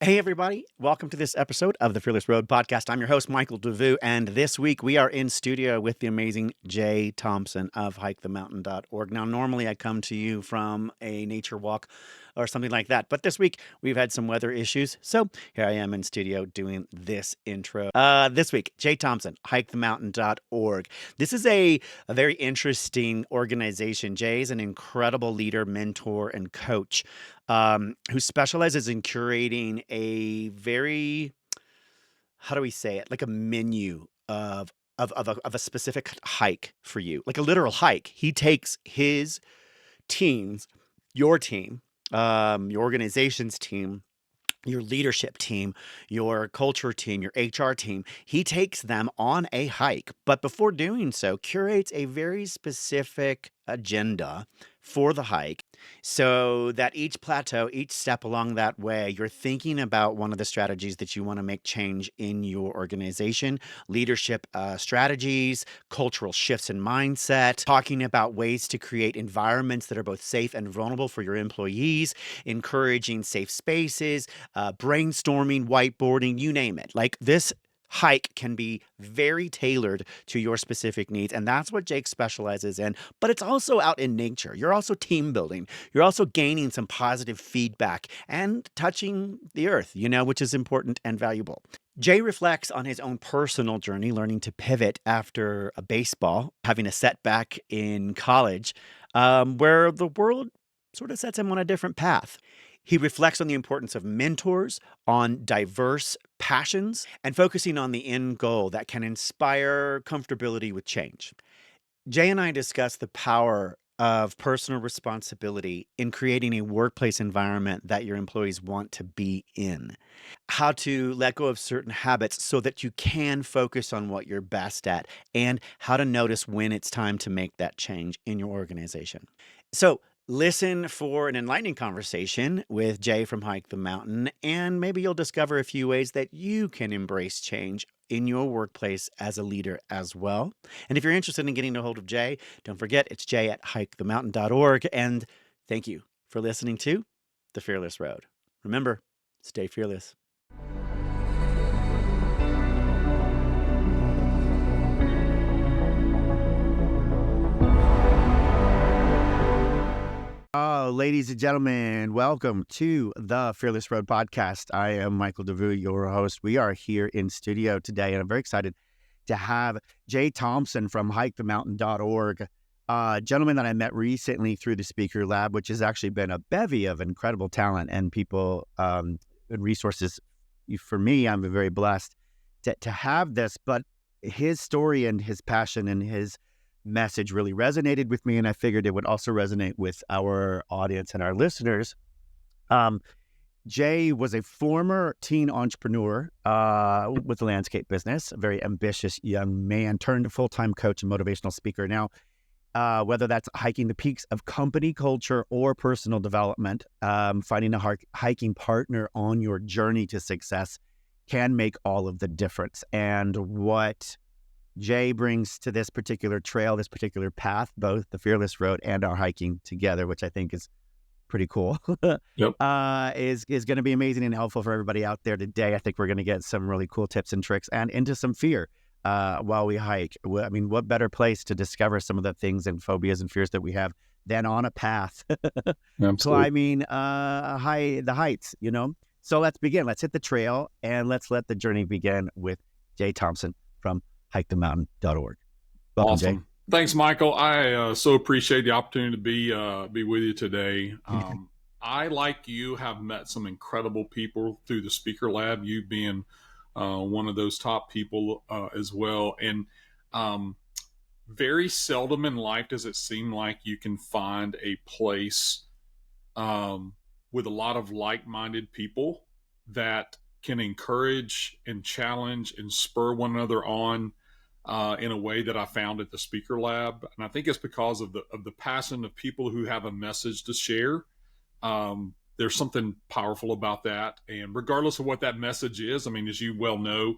Hey, everybody. Welcome to this episode of the Fearless Road podcast. I'm your host, Michael DeVue, and this week we are in studio with the amazing Jay Thompson of hikethemountainorg. Now, normally I come to you from a nature walk or something like that, but this week we've had some weather issues, so here I am in studio doing this intro. This week, Jay Thompson, hikethemountainorg. This is a very interesting organization. Jay is an incredible leader, mentor, and coach who specializes in curating a very, how do we say it, like a menu of a specific hike for you, like a literal hike. He takes his teams, your team, your organization's team, your leadership team, your culture team, your HR team. He takes them on a hike, but before doing so, curates a very specific agenda for the hike so that each plateau, each step along that way, you're thinking about one of the strategies that you want to make change in your organization, leadership strategies, cultural shifts in mindset, talking about ways to create environments that are both safe and vulnerable for your employees, encouraging safe spaces, brainstorming, whiteboarding, you name it. Like this hike can be very tailored to your specific needs. And that's what Jake specializes in. But it's also out in nature. You're also team building. You're also gaining some positive feedback and touching the earth, which is important and valuable. Jay reflects on his own personal journey, learning to pivot after a baseball, having a setback in college, where the world sort of sets him on a different path. He reflects on the importance of mentors, on diverse passions, and focusing on the end goal that can inspire comfortability with change. Jay and I discuss the power of personal responsibility in creating a workplace environment that your employees want to be in, how to let go of certain habits so that you can focus on what you're best at, and how to notice when it's time to make that change in your organization. So, listen for an enlightening conversation with Jay from Hike the Mountain, and maybe you'll discover a few ways that you can embrace change in your workplace as a leader as well. And if you're interested in getting a hold of Jay, don't forget it's Jay at hikethemountainorg. And thank you for listening to The Fearless Road. Remember, stay fearless. Ladies and gentlemen, welcome to the Fearless Road podcast. I am Michael DeVue, your host. We are here in studio today, and I'm very excited to have Jay Thompson from hikethemountainorg, a gentleman that I met recently through the Speaker Lab, which has actually been a bevy of incredible talent and people and resources. For me, I'm very blessed to have this, but his story and his passion and his message really resonated with me, and I figured it would also resonate with our audience and our listeners. Jay was a former teen entrepreneur with a landscape business, a very ambitious young man turned full-time coach and motivational speaker. Now, whether that's hiking the peaks of company culture or personal development, finding a hiking partner on your journey to success can make all of the difference. And what Jay brings to this particular trail, this particular path, both the Fearless Road and our hiking together, which I think is pretty cool, Yep. is going to be amazing and helpful for everybody out there today. I think we're going to get some really cool tips and tricks and into some fear while we hike. I mean, what better place to discover some of the things and phobias and fears that we have than on a path climbing the heights, So let's begin. Let's hit the trail and let's let the journey begin with Jay Thompson from hikethemountainorg. Welcome, Awesome. Jay. Thanks, Michael. I so appreciate the opportunity to be with you today. I, like you, have met some incredible people through the Speaker Lab, you being one of those top people as well. And very seldom in life does it seem like you can find a place with a lot of like-minded people that can encourage and challenge and spur one another on in a way that I found at the Speaker Lab. And I think it's because of the passion of people who have a message to share. There's something powerful about that. And regardless of what that message is, I mean, as you well know,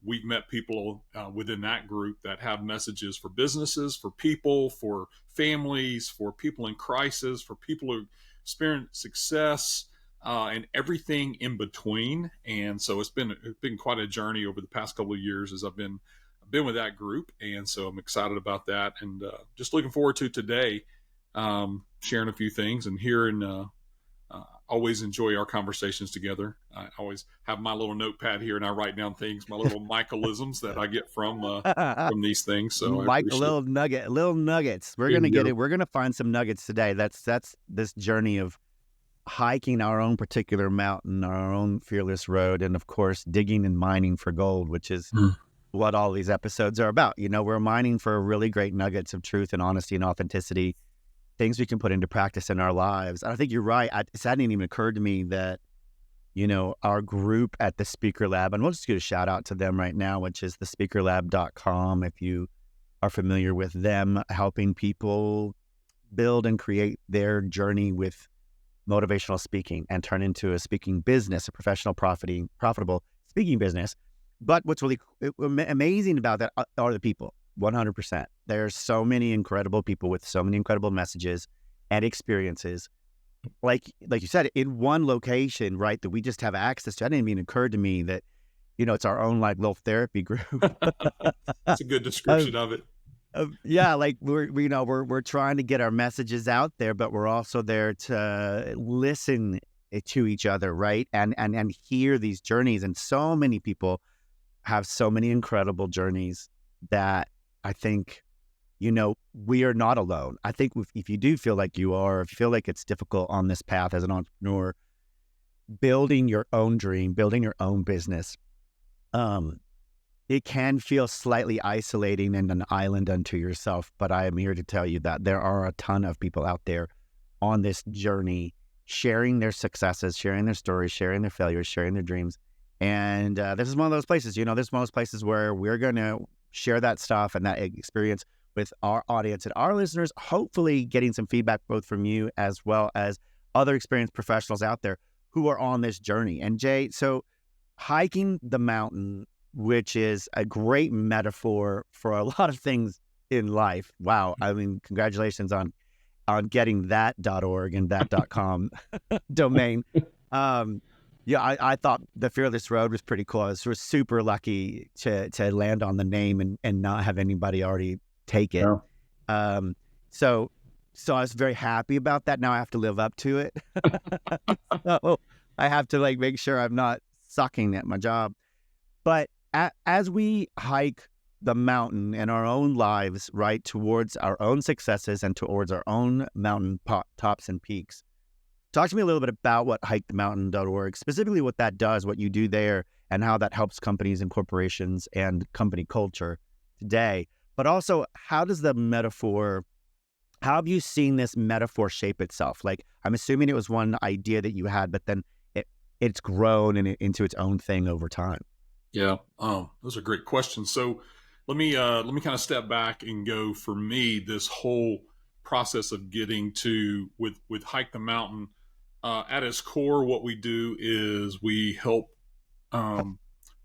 we've met people within that group that have messages for businesses, for people, for families, for people in crisis, for people who experience success, and everything in between. And so it's been quite a journey over the past couple of years as I've been with that group, and so I'm excited about that, and just looking forward to today, sharing a few things and hearing. Always enjoy our conversations together. I always have my little notepad here, and I write down things, my little Michaelisms that I get from these things. So I Mike, a appreciate. little nuggets. We're Good gonna get deal. it. We're gonna find some nuggets today. That's this journey of hiking our own particular mountain, our own fearless road, and of course, digging and mining for gold, which is Mm. what all these episodes are about. We're mining for really great nuggets of truth and honesty and authenticity, things we can put into practice in our lives. And I think you're right. It hadn't even occurred to me that, our group at the Speaker Lab, and we'll just give a shout out to them right now, which is thespeakerlab.com. If you are familiar with them, helping people build and create their journey with motivational speaking and turn into a speaking business, a profitable speaking business. But what's really amazing about that are the people. 100%. There's so many incredible people with so many incredible messages and experiences. Like you said, in one location, right, that we just have access to. It didn't even occur to me that, it's our own like little therapy group. It's a good of, description of it. yeah, like we're trying to get our messages out there, but we're also there to listen to each other, right? And hear these journeys. And so many people have so many incredible journeys that I think, we are not alone. I think if you do feel like you are, if you feel like it's difficult on this path as an entrepreneur, building your own dream, building your own business, it can feel slightly isolating and an island unto yourself. But I am here to tell you that there are a ton of people out there on this journey, sharing their successes, sharing their stories, sharing their failures, sharing their dreams. And this is one of those places, this is one of those places where we're going to share that stuff and that experience with our audience and our listeners, hopefully getting some feedback both from you as well as other experienced professionals out there who are on this journey. And Jay, so hiking the mountain, which is a great metaphor for a lot of things in life. Wow. I mean, congratulations on getting that .org and that .com domain. Yeah, I thought the Fearless Road was pretty cool. I was super lucky to land on the name and not have anybody already take it. Yeah. Um, so I was very happy about that. Now I have to live up to it. So I have to make sure I'm not sucking at my job. But as we hike the mountain in our own lives, right, towards our own successes and towards our own mountain tops and peaks, talk to me a little bit about what hikethemountainorg, specifically what that does, what you do there, and how that helps companies and corporations and company culture today. But also, how have you seen this metaphor shape itself? Like, I'm assuming it was one idea that you had, but then it's grown into its own thing over time. Yeah, those are great questions. So let me kind of step back and go. For me, this whole process of getting to with Hike the Mountain, at its core, what we do is we help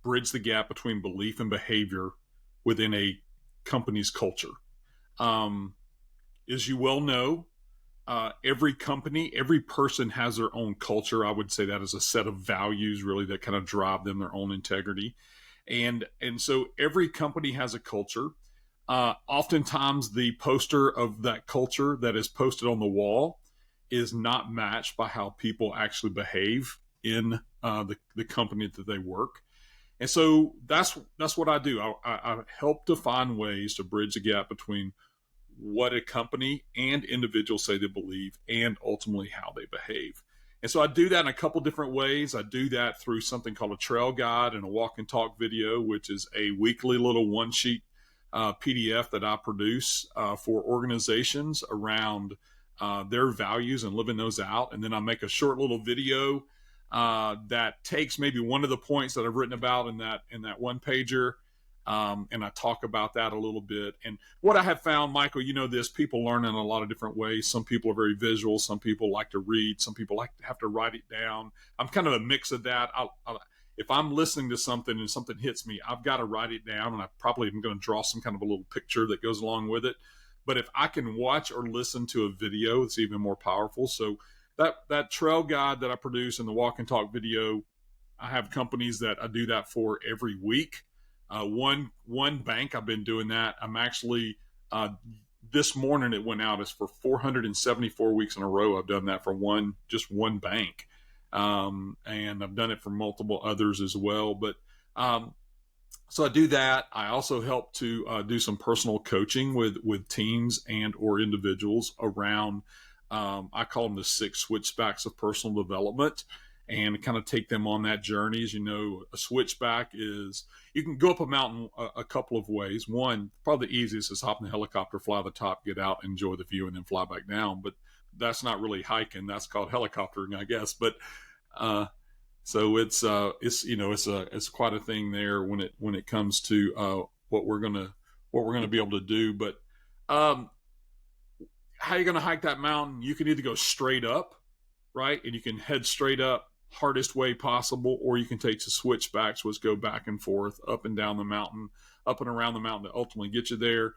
bridge the gap between belief and behavior within a company's culture. Um, as you well know, every company, every person has their own culture. I would say that is a set of values really that kind of drive them, their own integrity. And so every company has a culture. Oftentimes the poster of that culture that is posted on the wall is not matched by how people actually behave in the company that they work. And so that's what I do. I help to find ways to bridge the gap between what a company and individuals say they believe and ultimately how they behave. And so I do that in a couple different ways. I do that through something called a trail guide and a walk and talk video, which is a weekly little one sheet PDF that I produce for organizations around their values and living those out. And then I make a short little video that takes maybe one of the points that I've written about in that one pager, and I talk about that a little bit. And what I have found, Michael, you know this, people learn in a lot of different ways. Some people are very visual. Some people like to read. Some people like to have to write it down. I'm kind of a mix of that. If I'm listening to something and something hits me, I've got to write it down, and I probably am going to draw some kind of a little picture that goes along with it. But if I can watch or listen to a video, it's even more powerful. So that trail guide that I produce in the walk and talk video, I have companies that I do that for every week. One bank I've been doing that. I'm actually this morning it went out. It's for 474 weeks in a row. I've done that for just one bank, and I've done it for multiple others as well. But so I do that. I also help to do some personal coaching with teams and or individuals around. I call them the 6 switchbacks of personal development, and kind of take them on that journey. As you know, a switchback is you can go up a mountain a couple of ways. One, probably the easiest is hop in the helicopter, fly to the top, get out, enjoy the view, and then fly back down. But that's not really hiking. That's called helicoptering, I guess. But so it's quite a thing there when it comes to what we're gonna be able to do. But how you gonna hike that mountain? You can either go straight up, right, and you can head straight up, hardest way possible, or you can take the switchbacks, which go back and forth, up and down the mountain, up and around the mountain to ultimately get you there.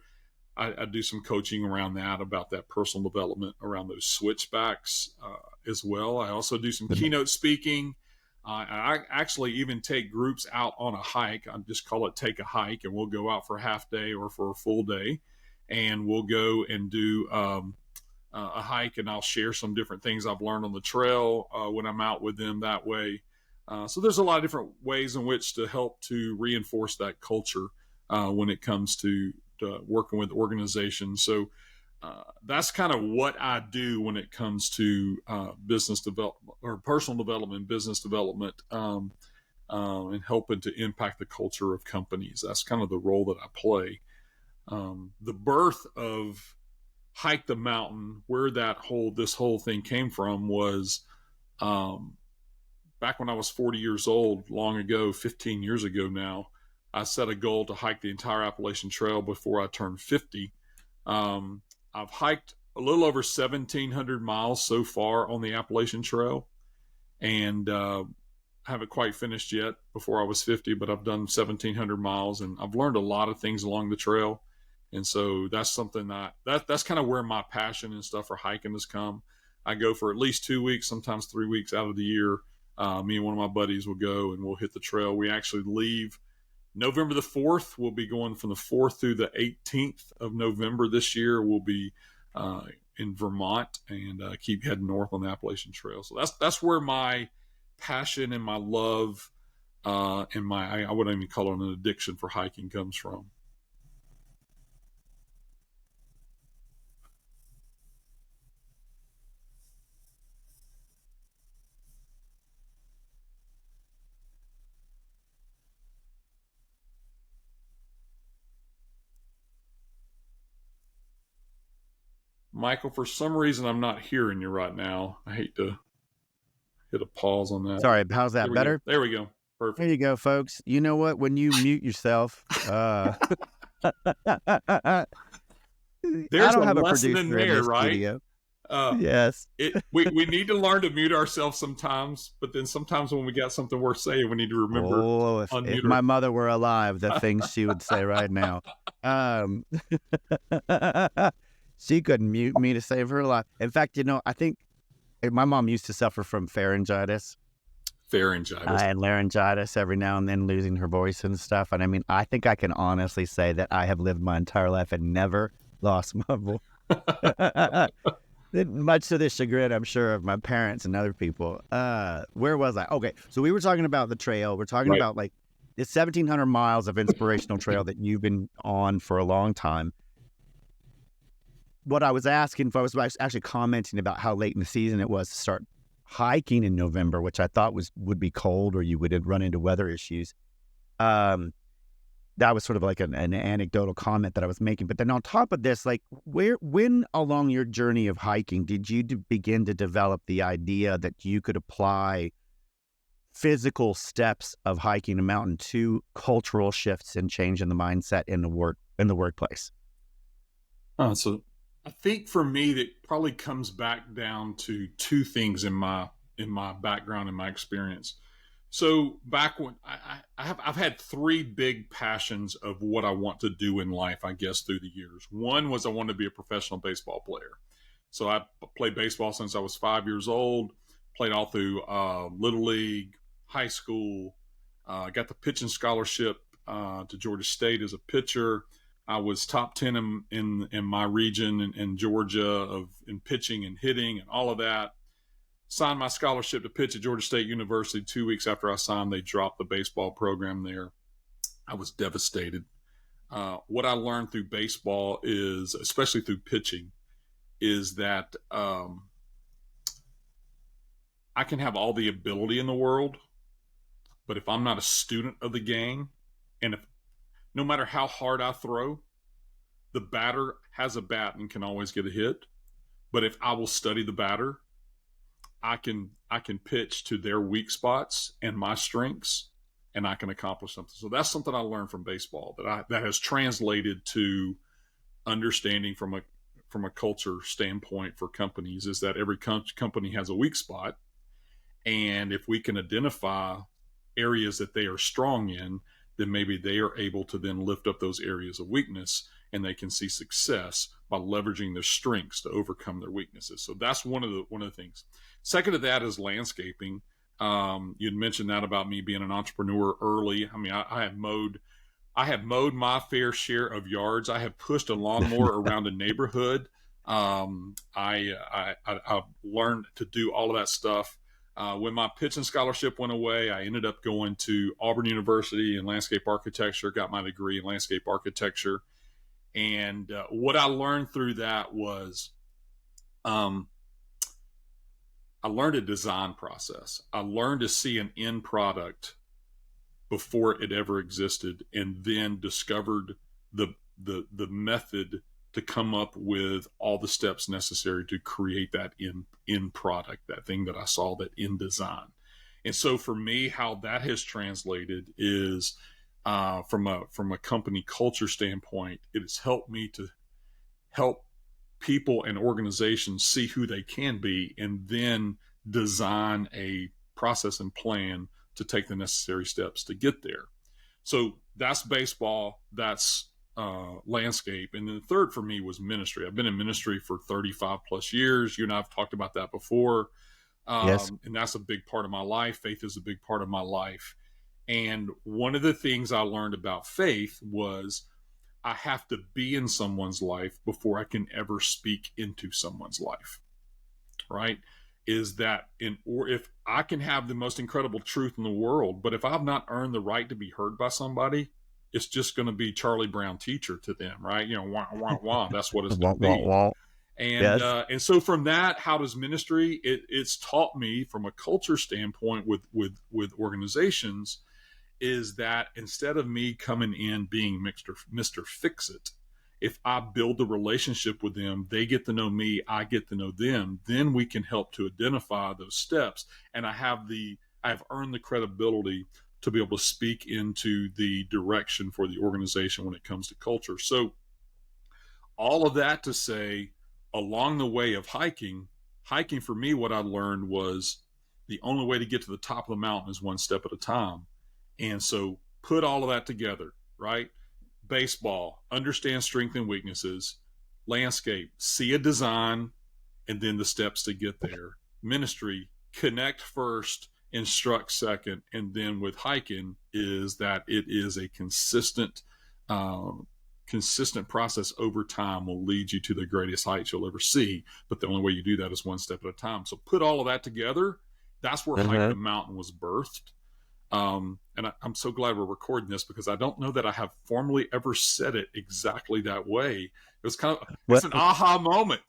I do some coaching around that, about that personal development around those switchbacks as well. I also do some keynote speaking. I actually even take groups out on a hike. I just call it Take a Hike, and we'll go out for a half day or for a full day, and we'll go and do a hike, and I'll share some different things I've learned on the trail when I'm out with them that way. So there's a lot of different ways in which to help to reinforce that culture when it comes to working with organizations. So that's kind of what I do when it comes to business development or personal development, business development, and helping to impact the culture of companies. That's kind of the role that I play. The birth of Hike the Mountain, where this whole thing came from, was back when I was 40 years old, long ago, 15 years ago now. I set a goal to hike the entire Appalachian Trail before I turned 50. I've hiked a little over 1,700 miles so far on the Appalachian Trail, and haven't quite finished yet before I was 50, but I've done 1,700 miles, and I've learned a lot of things along the trail. And so that's something that's kind of where my passion and stuff for hiking has come. I go for at least 2 weeks, sometimes 3 weeks out of the year. Me and one of my buddies will go and we'll hit the trail. We actually leave November the 4th. We'll be going from the 4th through the 18th of November this year. We'll be in Vermont and keep heading north on the Appalachian Trail. So that's where my passion and my love and I wouldn't even call it an addiction for hiking comes from. Michael, for some reason, I'm not hearing you right now. I hate to hit a pause on that. Sorry, how's that better? There we go. Perfect. There you go, folks. You know what? When you mute yourself, I don't have a producer in there, right? Studio. Yes. We need to learn to mute ourselves sometimes, but then sometimes when we got something worth saying, we need to remember. Oh, if my mother were alive, the things she would say right now. She couldn't mute me to save her life. In fact, I think my mom used to suffer from pharyngitis. And laryngitis every now and then, losing her voice and stuff. And I mean, I think I can honestly say that I have lived my entire life and never lost my voice. Much to the chagrin, I'm sure, of my parents and other people. Where was I? Okay, so we were talking about the trail. We're talking about like this 1,700 miles of inspirational trail that you've been on for a long time. What I was asking for, I was actually commenting about how late in the season it was to start hiking in November, which I thought would be cold or you would run into weather issues. That was sort of like an anecdotal comment that I was making. But then on top of this, like when along your journey of hiking did you begin to develop the idea that you could apply physical steps of hiking a mountain to cultural shifts and change in the mindset in the workplace? So I think for me, that probably comes back down to two things in my background and my experience. So back when I've had three big passions of what I want to do in life, I guess, through the years. One was I wanted to be a professional baseball player. So I played baseball since I was 5 years old, played all through Little League, high school, got the pitching scholarship to Georgia State as a pitcher. I was top 10 in my region in Georgia in pitching and hitting and all of that. Signed my scholarship to pitch at Georgia State University. 2 weeks after I signed, they dropped the baseball program there. I was devastated. What I learned through baseball is, especially through pitching, is that I can have all the ability in the world, but if I'm not a student of the game, and if no matter how hard I throw, the batter has a bat and can always get a hit. But if I will study the batter, I can pitch to their weak spots and my strengths, and I can accomplish something. So that's something I learned from baseball that has translated to understanding from a culture standpoint for companies, is that every company has a weak spot, and if we can identify areas that they are strong in, then maybe they are able to then lift up those areas of weakness, and they can see success by leveraging their strengths to overcome their weaknesses. So that's one of the things. Second to that is landscaping. You'd mentioned that about me being an entrepreneur early. I mean, I have mowed my fair share of yards. I have pushed a lawnmower around a neighborhood. I've learned to do all of that stuff. When my pitching scholarship went away, I ended up going to Auburn University in landscape architecture, got my degree in landscape architecture. And what I learned through that was I learned a design process. I learned to see an end product before it ever existed, and then discovered the method to come up with all the steps necessary to create that end product, that thing that I saw, that end design. And so for me, how that has translated is from a company culture standpoint, it has helped me to help people and organizations see who they can be, and then design a process and plan to take the necessary steps to get there. So that's baseball, that's landscape. And then the third for me was ministry. I've been in ministry for 35 plus years. You and I have talked about that before. Yes. And that's a big part of my life. Faith is a big part of my life. And one of the things I learned about faith was I have to be in someone's life before I can ever speak into someone's life, right? Is that or if I can have the most incredible truth in the world, but if I've not earned the right to be heard by somebody, it's just going to be Charlie Brown teacher to them, right? You know, wah, wah, wah, that's what it's going Wah, to wah, be. wah. Yes. And so from that, how does ministry? It's taught me from a culture standpoint with organizations, is that instead of me coming in being Mr. Fix-It, if I build the relationship with them, they get to know me, I get to know them, then we can help to identify those steps. And I have earned the credibility to be able to speak into the direction for the organization when it comes to culture. So all of that to say, along the way of hiking for me, what I learned was the only way to get to the top of the mountain is one step at a time. And so put all of that together, right? Baseball, understand strengths and weaknesses. Landscape, see a design, and then the steps to get there. Ministry, connect first, instruct second. And then with hiking is that it is a consistent process over time will lead you to the greatest heights you'll ever see. But the only way you do that is one step at a time. So put all of that together. That's where Hike the Mountain was birthed. And I'm so glad we're recording this, because I don't know that I have formally ever said it exactly that way. It was kind of, it's an aha moment.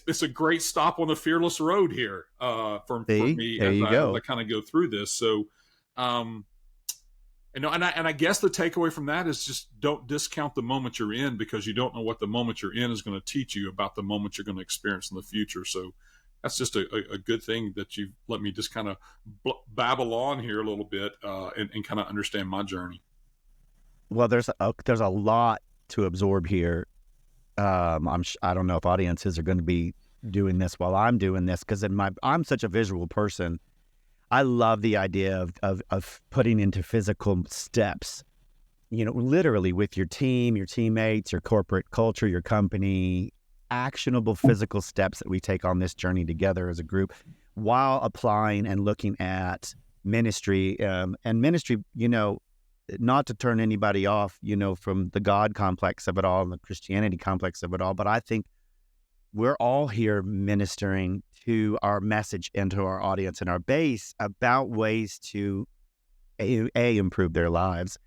It's a great stop on the fearless road here, for me as I kind of go through this. So, and I guess the takeaway from that is just don't discount the moment you're in, because you don't know what the moment you're in is going to teach you about the moment you're going to experience in the future. So that's just a good thing that you've let me just kind of babble on here a little bit and kind of understand my journey. Well, there's a lot to absorb here. I don't know if audiences are going to be doing this while I'm doing this, because I'm such a visual person. I love the idea of putting into physical steps, you know, literally with your team, your teammates, your corporate culture, your company, actionable physical steps that we take on this journey together as a group while applying and looking at ministry, and ministry, not to turn anybody off, from the God complex of it all and the Christianity complex of it all. But I think we're all here ministering to our message and to our audience and our base about ways to A, improve their lives,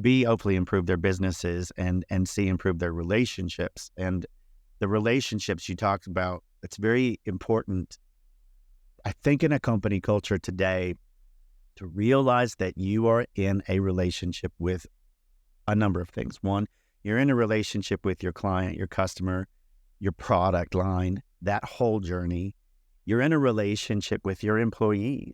B, hopefully improve their businesses, and C, improve their relationships. And the relationships you talked about, it's very important, I think, in a company culture today, to realize that you are in a relationship with a number of things. One, you're in a relationship with your client, your customer, your product line, that whole journey. You're in a relationship with your employees.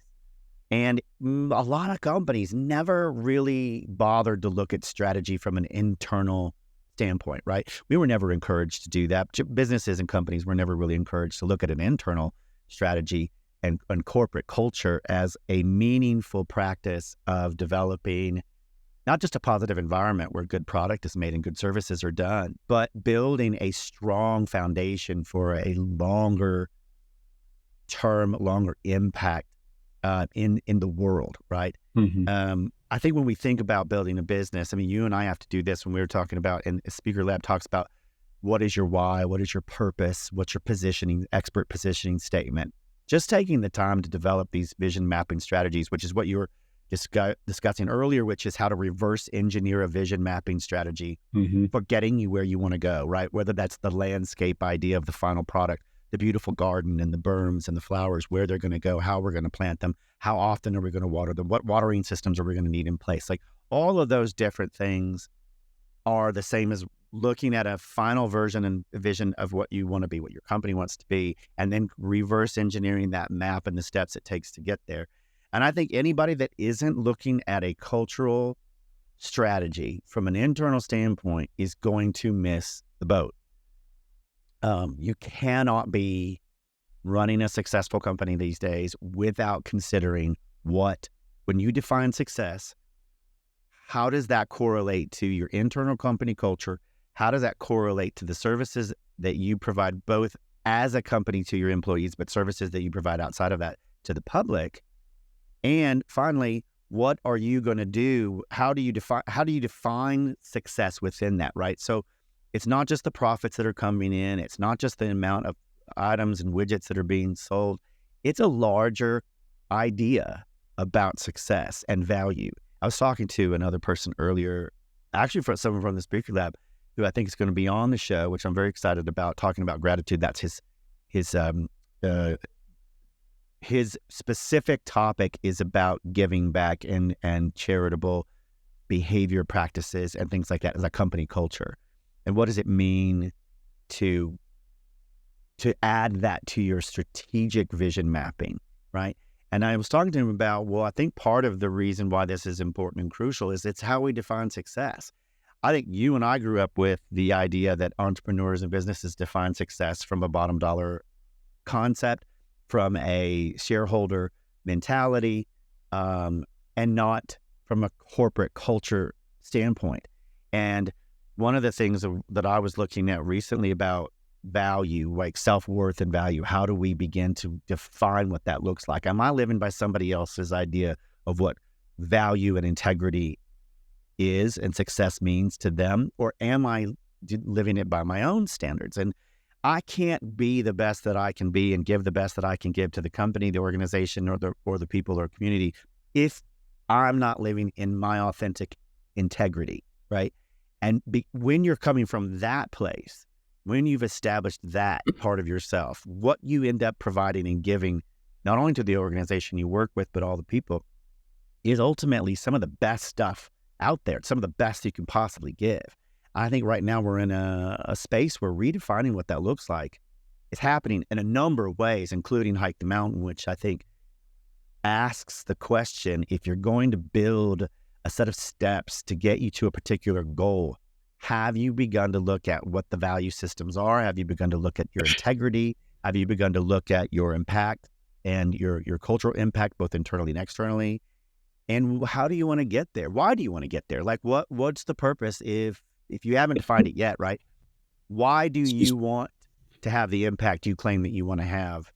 And a lot of companies never really bothered to look at strategy from an internal standpoint, right? We were never encouraged to do that. Businesses and companies were never really encouraged to look at an internal strategy and corporate culture as a meaningful practice of developing not just a positive environment where good product is made and good services are done, but building a strong foundation for a longer term, longer impact in the world, right? I think when we think about building a business, I mean, you and I have to do this when we were talking about, and Speaker Lab talks about, what is your why? What is your purpose? What's your positioning, expert positioning statement? Just taking the time to develop these vision mapping strategies, which is what you were discussing earlier, which is how to reverse engineer a vision mapping strategy for getting you where you want to go, right? Whether that's the landscape idea of the final product, the beautiful garden and the berms and the flowers, where they're going to go, how we're going to plant them, how often are we going to water them, what watering systems are we going to need in place? Like, all of those different things are the same as looking at a final version and vision of what you want to be, what your company wants to be, and then reverse engineering that map and the steps it takes to get there. And I think anybody that isn't looking at a cultural strategy from an internal standpoint is going to miss the boat. You cannot be running a successful company these days without considering when you define success, how does that correlate to your internal company culture? How does that correlate to the services that you provide both as a company to your employees, but services that you provide outside of that to the public? And finally, what are you going to do? How do you define success within that, right? So it's not just the profits that are coming in. It's not just the amount of items and widgets that are being sold. It's a larger idea about success and value. I was talking to another person earlier, actually for someone from the Speaker Lab, who I think is going to be on the show, which I'm very excited about, talking about gratitude. That's his specific topic is about giving back and charitable behavior practices and things like that as a company culture. And what does it mean to add that to your strategic vision mapping, right? And I was talking to him about, well, I think part of the reason why this is important and crucial is it's how we define success. I think you and I grew up with the idea that entrepreneurs and businesses define success from a bottom dollar concept, from a shareholder mentality, and not from a corporate culture standpoint. And one of the things that I was looking at recently about value, like self-worth and value, how do we begin to define what that looks like? Am I living by somebody else's idea of what value and integrity is and success means to them? Or am I living it by my own standards? And I can't be the best that I can be and give the best that I can give to the company, the organization, or the people or community if I'm not living in my authentic integrity, right? And when you're coming from that place, when you've established that part of yourself, what you end up providing and giving, not only to the organization you work with, but all the people, is ultimately some of the best stuff out there, some of the best you can possibly give. I think right now we're in a space where redefining what that looks like is happening in a number of ways, including Hike the Mountain, which I think asks the question, if you're going to build a set of steps to get you to a particular goal, have you begun to look at what the value systems are? Have you begun to look at your integrity? Have you begun to look at your impact and your cultural impact, both internally and externally? And how do you want to get there? Why do you want to get there? Like, what's the purpose if you haven't defined it yet, right? Why do you want to have the impact you claim that you want to have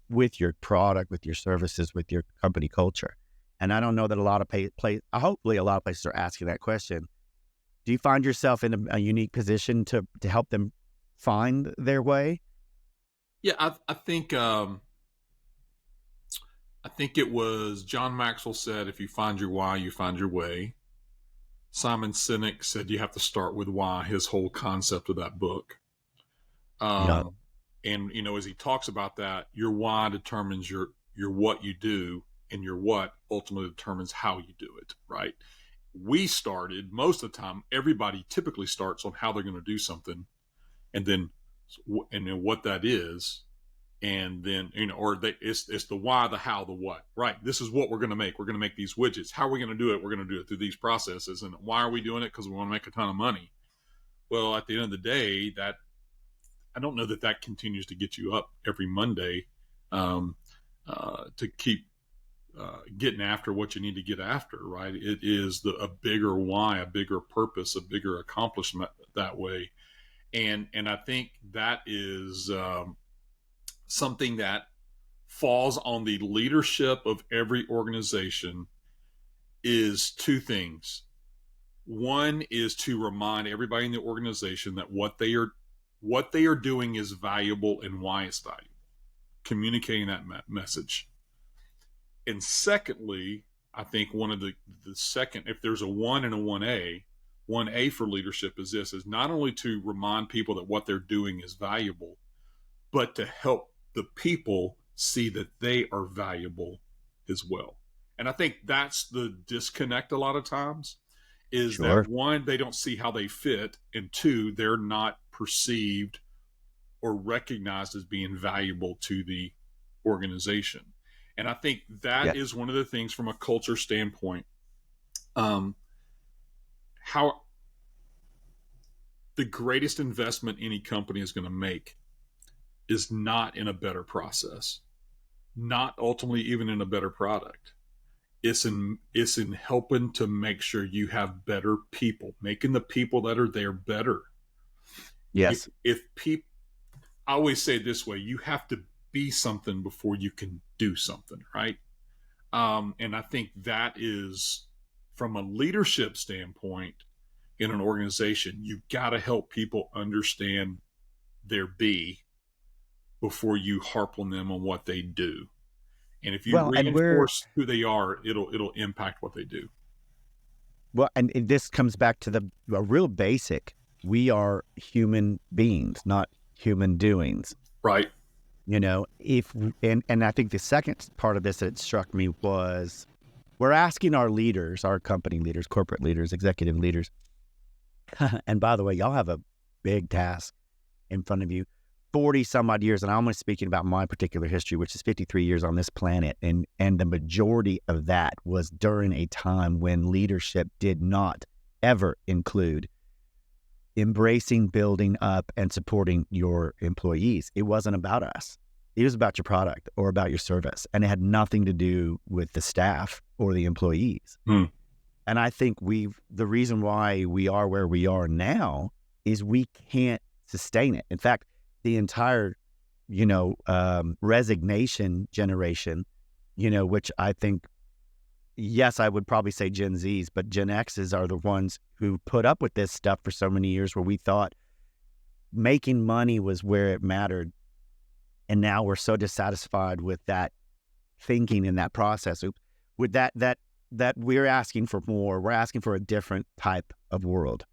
with your product, with your services, with your company culture. And I don't know that a lot of hopefully a lot of places are asking that question. Do you find yourself in a unique position to help them find their way? Yeah, I think it was John Maxwell said, if you find your why, you find your way. Simon Sinek said you have to start with why, his whole concept of that book. Yeah. Um, and as he talks about that, your why determines your what you do, and your what ultimately determines how you do it, right? We started, most of the time, everybody typically starts on how they're going to do something, and then what that is, and then it's the why, the how, the what, right? This is what we're going to make. We're going to make these widgets. How are we going to do it? We're going to do it through these processes. And why are we doing it? Because we want to make a ton of money. Well, at the end of the day, that I don't know that continues to get you up every Monday, um, to keep getting after what you need to get after, right? It is a bigger why, a bigger purpose, a bigger accomplishment that way. And I think that is something that falls on the leadership of every organization, is two things. One is to remind everybody in the organization that what they are doing is valuable and why it's valuable, communicating that message. And secondly, I think one of the second, if there's a 1 and a 1A for leadership is not only to remind people that what they're doing is valuable, but to help the people see that they are valuable as well. And I think that's the disconnect a lot of times, is Sure. that one, they don't see how they fit, and two, they're not perceived or recognized as being valuable to the organization. And I think Yeah. that is one of the things from a culture standpoint, how the greatest investment any company is going to make is not in a better process, not ultimately even in a better product. It's in helping to make sure you have better people, making the people that are there better. Yes. If people, I always say it this way, you have to be something before you can do something, right? And I think that is, from a leadership standpoint in an organization, you've got to help people understand their be before you harp on them on what they do. And if you Well, and we're reinforce who they are, it'll impact what they do. well, and this comes back to a real basic. We are human beings, not human doings. Right. If and I think the second part of this that struck me was we're asking our leaders, our company leaders, corporate leaders, executive leaders. And by the way, y'all have a big task in front of you. 40 some odd years, and I'm only speaking about my particular history, which is 53 years on this planet, and the majority of that was during a time when leadership did not ever include embracing, building up, and supporting your employees. It wasn't about us. It was about your product or about your service, and it had nothing to do with the staff or the employees. And I think the reason why we are where we are now is we can't sustain it. In fact, the entire, resignation generation, which I think, yes, I would probably say Gen Zs, but Gen Xs are the ones who put up with this stuff for so many years, where we thought making money was where it mattered. And now we're so dissatisfied with that thinking and that process, with that we're asking for more. We're asking for a different type of world.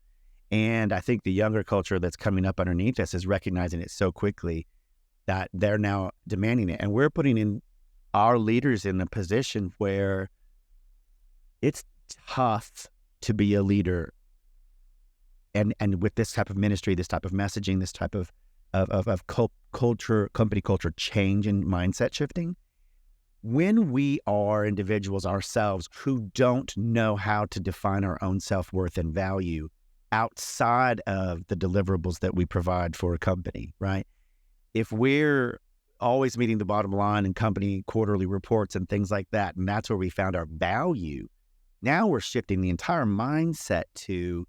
And I think the younger culture that's coming up underneath us is recognizing it so quickly that they're now demanding it. And we're putting in our leaders in a position where it's tough to be a leader. And with this type of ministry, this type of messaging, this type of culture, company culture change and mindset shifting, when we are individuals ourselves who don't know how to define our own self-worth and value outside of the deliverables that we provide for a company, right? If we're always meeting the bottom line in company quarterly reports and things like that, and that's where we found our value, now we're shifting the entire mindset to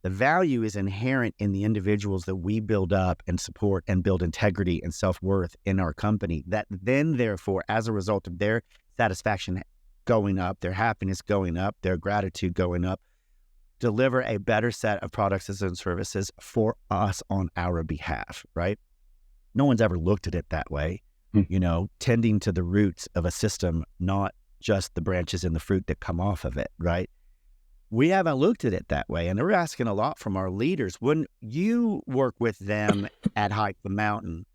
The value is inherent in the individuals that we build up and support and build integrity and self-worth in our company, that then, therefore, as a result of their satisfaction going up, their happiness going up, their gratitude going up, deliver a better set of products and services for us on our behalf, right? No one's ever looked at it that way, tending to the roots of a system, not just the branches and the fruit that come off of it, right? We haven't looked at it that way, and they're asking a lot from our leaders. When you work with them at Hike the Mountain,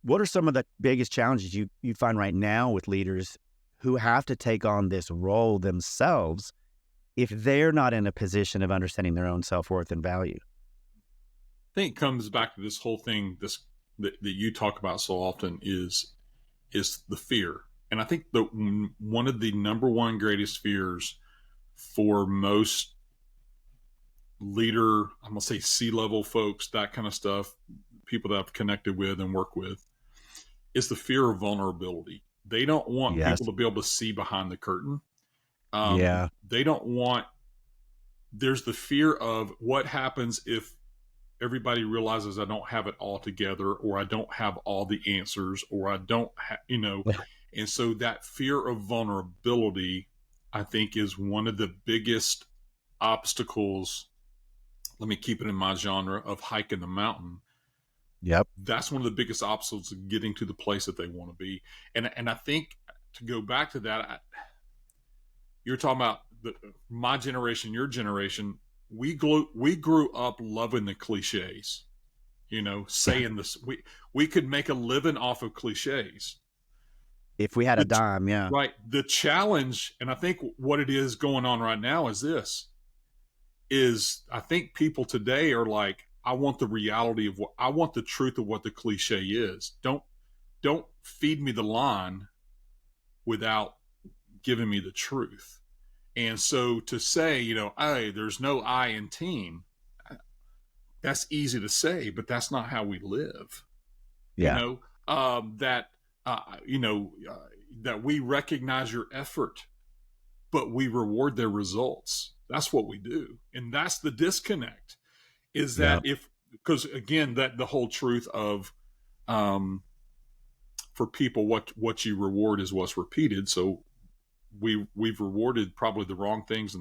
what are some of the biggest challenges you find right now with leaders who have to take on this role themselves if they're not in a position of understanding their own self-worth and value? I think it comes back to this whole thing that you talk about so often is the fear. And I think one of the number one greatest fears for most leader, I'm going to say C-level folks, that kind of stuff, people that I've connected with and work with, is the fear of vulnerability. They don't want people to be able to see behind the curtain. They don't want, there's the fear of what happens if everybody realizes I don't have it all together, or I don't have all the answers, or I don't have, and so that fear of vulnerability, I think, is one of the biggest obstacles. Let me keep it in my genre of hiking the mountain. Yep. That's one of the biggest obstacles of getting to the place that they want to be. And I think, to go back to that, you're talking about my generation, your generation. We grew up loving the cliches, saying this. We could make a living off of cliches. If we had a dime, yeah. Right. The challenge, and I think what it is going on right now is I think people today are like, I want the reality of I want the truth of what the cliche is. Don't feed me the line without giving me the truth. And so to say, hey, there's no I in team, that's easy to say, but that's not how we live. Yeah. That we recognize your effort, but we reward their results. That's what we do. And that's the disconnect, is that because again, that the whole truth of, for people, what you reward is what's repeated. So we've rewarded probably the wrong things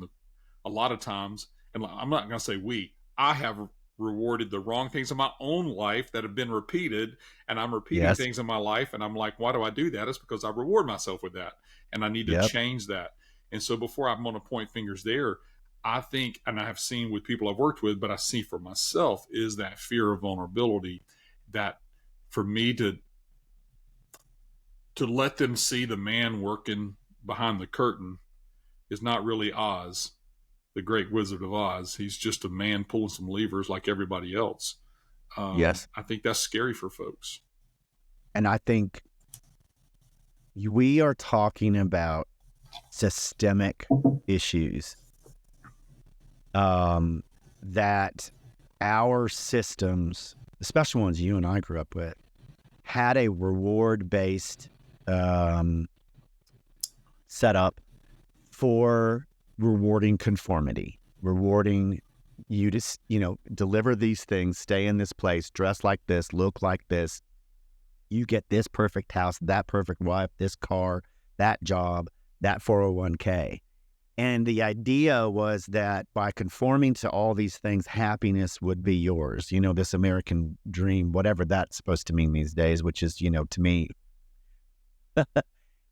a lot of times. And I'm not going to say I have rewarded the wrong things in my own life that have been repeated, and I'm repeating things in my life, and I'm like, why do I do that? It's because I reward myself with that, and I need to change that. And so before I'm going to point fingers there, I think, and I have seen with people I've worked with, but I see for myself, is that fear of vulnerability, that for me to let them see the man working behind the curtain is not really Oz, the great Wizard of Oz. He's just a man pulling some levers like everybody else. I think that's scary for folks. And I think we are talking about systemic issues that our systems, especially ones you and I grew up with, had a reward-based setup for rewarding conformity, rewarding you to, deliver these things, stay in this place, dress like this, look like this. You get this perfect house, that perfect wife, this car, that job, that 401k. And the idea was that by conforming to all these things, happiness would be yours. This American dream, whatever that's supposed to mean these days, which is, to me,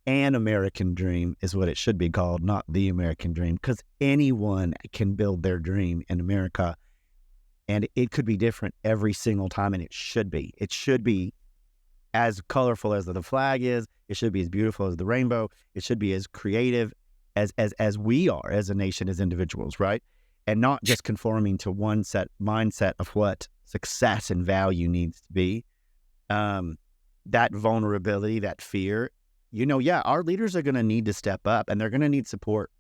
an American dream is what it should be called, not the American dream, because anyone can build their dream in America, and it could be different every single time, and it should be. It should be as colorful as the flag is. It should be as beautiful as the rainbow. It should be as creative as we are as a nation, as individuals, right? And not just conforming to one mindset of what success and value needs to be. That vulnerability, that fear, our leaders are going to need to step up, and they're going to need support.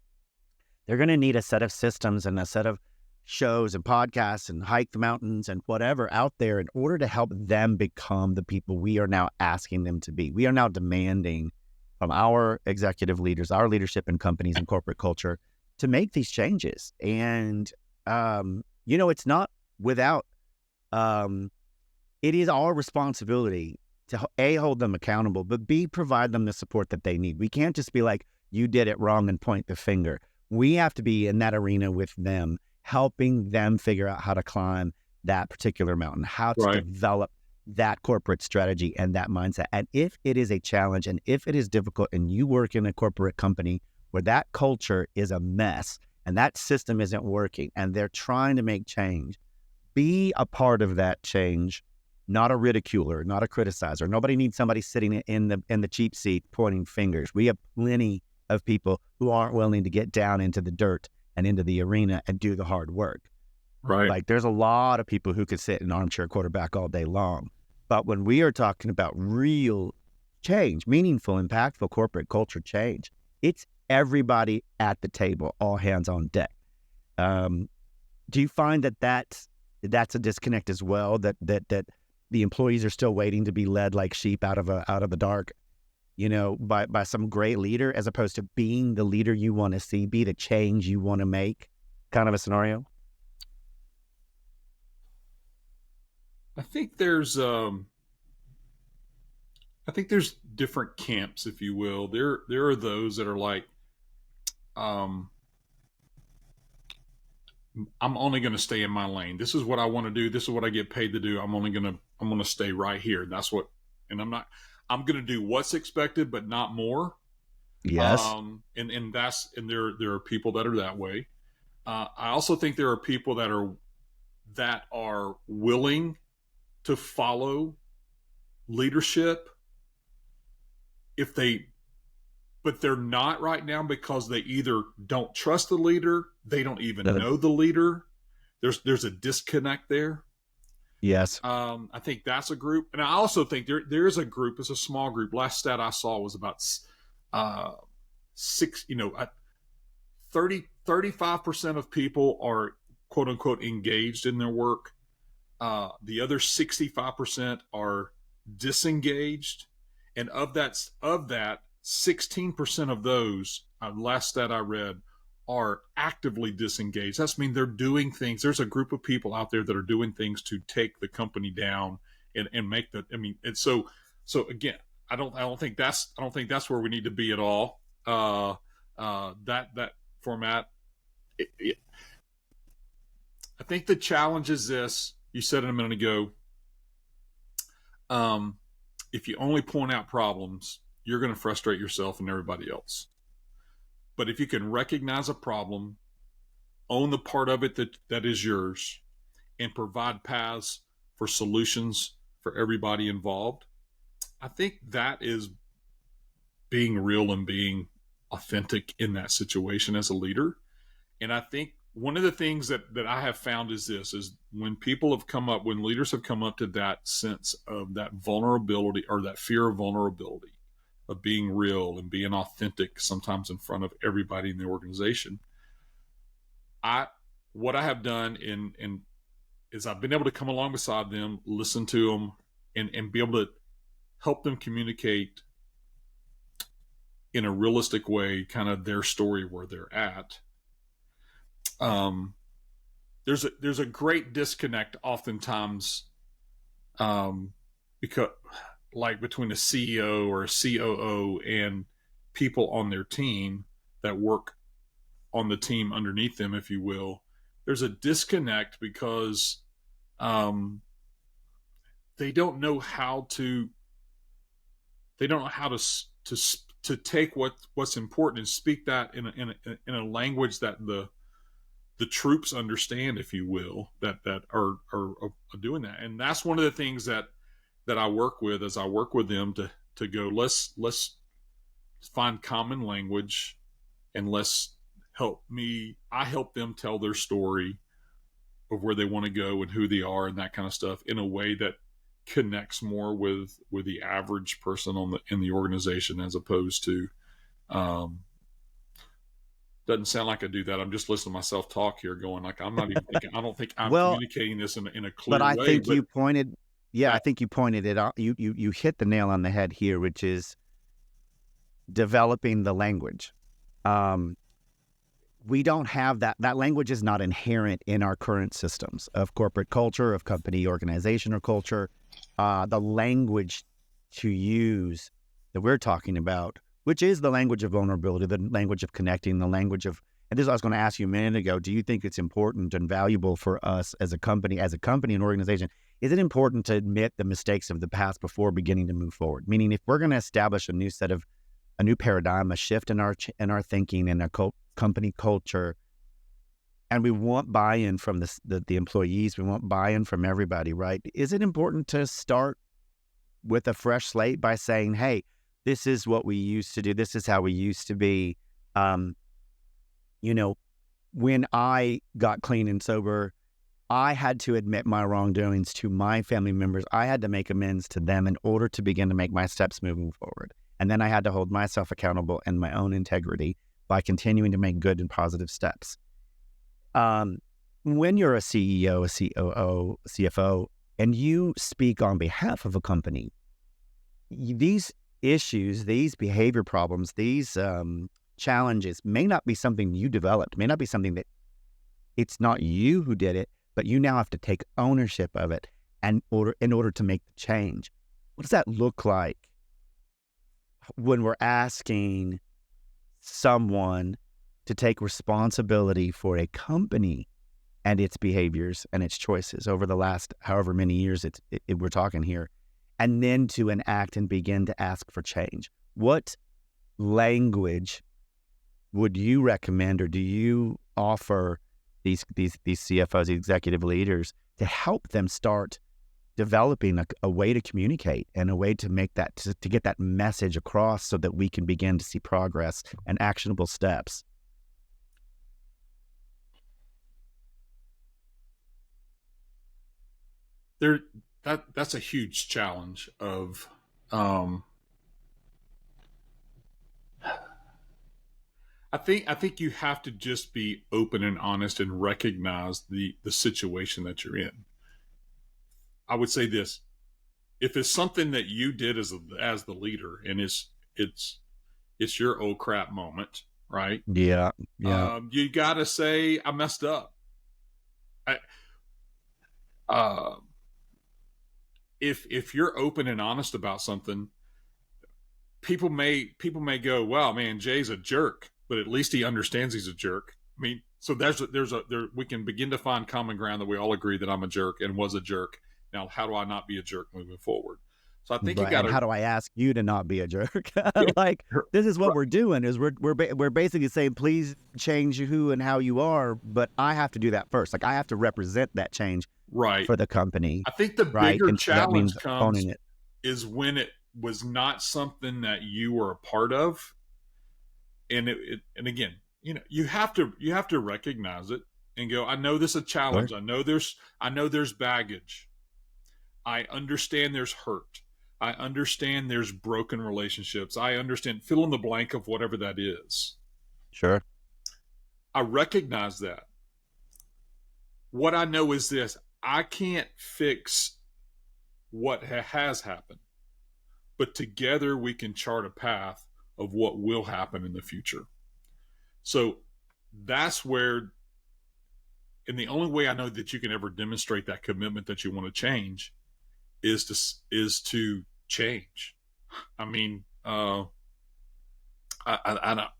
They're going to need a set of systems and a set of shows and podcasts and hike the mountains and whatever out there in order to help them become the people we are now asking them to be. We are now demanding from our executive leaders, our leadership in companies and corporate culture, to make these changes. And It's not without, um, it is our responsibility to A, hold them accountable, but B, provide them the support that they need. We can't just be like, you did it wrong and point the finger. We have to be in that arena with them, helping them figure out how to climb that particular mountain, how to Right. develop that corporate strategy and that mindset. And if it is a challenge and if it is difficult and you work in a corporate company where that culture is a mess and that system isn't working and they're trying to make change, be a part of that change, not a ridiculer, not a criticizer. Nobody needs somebody sitting in the cheap seat pointing fingers. We have plenty of people who aren't willing to get down into the dirt and into the arena and do the hard work. Right. Like there's a lot of people who could sit in armchair quarterback all day long. But when we are talking about real change, meaningful, impactful corporate culture change, it's everybody at the table, all hands on deck. Do you find that that's a disconnect as well? That the employees are still waiting to be led like sheep out of the dark, by some great leader, as opposed to being the leader you want to see, be the change you want to make, kind of a scenario? I think there's different camps, if you will. There are those that are like, um, I'm only going to stay in my lane. This is what I want to do. This is what I get paid to do. I'm going to stay right here. That's what, and I'm going to do what's expected, but not more. Yes. And there are people that are that way. I also think there are people that are willing to follow leadership if they but they're not right now because they either don't trust the leader, they don't even The- know the leader. There's a disconnect there. yes. I think that's a group, and I also think there is a group. It's a small group. Last stat I saw was about uh, six. 35% of people are quote unquote engaged in their work. The other 65% are disengaged, and of that 16% of those, last stat I read, are actively disengaged. That's mean they're doing things. There's a group of people out there that are doing things to take the company down and make the. I mean, and so again, I don't think that's where we need to be at all. That format. It, I think the challenge is this. You said it a minute ago. Um, if you only point out problems, you're going to frustrate yourself and everybody else. But if you can recognize a problem, own the part of it that is yours, and provide paths for solutions for everybody involved, I think that is being real and being authentic in that situation as a leader. And I think one of the things that I have found is this is when leaders have come up to that sense of that vulnerability or that fear of vulnerability, of being real and being authentic, sometimes in front of everybody in the organization. I what I have done in is I've been able to come along beside them, listen to them, and be able to help them communicate in a realistic way, kind of their story where they're at. Um, there's a great disconnect oftentimes, because like between a CEO or a COO and people on their team that work on the team underneath them, if you will. There's a disconnect because um, they don't know how to to to take what's important and speak that in a language that the troops understand, if you will, that are doing that. And that's one of the things that I work with as I work with them to go, let's find common language, and I help them tell their story of where they want to go and who they are and that kind of stuff in a way that connects more with the average person in the organization, as opposed to um, doesn't sound like I do that. I'm just listening to myself talk here, going like I'm not even thinking. I don't think I'm Well, communicating this in a but clear I way. think But you pointed, yeah, I that think you pointed it out. You hit the nail on the head here, which is developing the language. Um, we don't have that. That language is not inherent in our current systems of corporate culture, of company organization or culture. The language to use that we're talking about, which is the language of vulnerability, the language of connecting, the language of, and this is what I was going to ask you a minute ago, do you think it's important and valuable for us as a company and organization? Is it important to admit the mistakes of the past before beginning to move forward? Meaning, if we're going to establish a new paradigm, a shift in our thinking and our company culture, and we want buy-in from the employees, we want buy-in from everybody, right? Is it important to start with a fresh slate by saying, hey, this is what we used to do, this is how we used to be? When I got clean and sober, I had to admit my wrongdoings to my family members. I had to make amends to them in order to begin to make my steps moving forward. And then I had to hold myself accountable and my own integrity by continuing to make good and positive steps. When you're a CEO, a COO, CFO, and you speak on behalf of a company, these issues, these behavior problems, these challenges may not be something you developed, may not be something that it's not you who did it, but you now have to take ownership of it in order to make the change. What does that look like when we're asking someone to take responsibility for a company and its behaviors and its choices over the last however many years we're talking here, and then to enact and begin to ask for change? What language would you recommend, or do you offer these CFOs, these executive leaders, to help them start developing a way to communicate and a way to make that, to get that message across so that we can begin to see progress and actionable steps? That's a huge challenge of I think you have to just be open and honest and recognize the situation that you're in. I would say this: if it's something that you did as the leader, and it's your oh crap moment, right? Yeah. You got to say I messed up. I, uh, if you're open and honest about something, people may go, "Wow, man, Jay's a jerk," but at least he understands he's a jerk. I mean, so we can begin to find common ground that we all agree that I'm a jerk and was a jerk. Now, how do I not be a jerk moving forward? So I think you Right. got And to, how do I ask you to not be a jerk? yeah, Like, this is what right, we're doing is we're basically saying, please change who and how you are, but I have to do that first. Like, I have to represent that change right. for the company, I think the right? bigger And so that challenge means comes owning it. is when it was not something that you were a part of, and again, you have to recognize it and go, I know this is a Sure. challenge. I know there's baggage. I understand there's hurt. I understand there's broken relationships. I understand, fill in the blank of whatever that is. Sure. I recognize that. What I know is this: I can't fix what has happened, but together we can chart a path of what will happen in the future. So that's where, and the only way I know that you can ever demonstrate that commitment that you want to change is to change. I mean, I don't.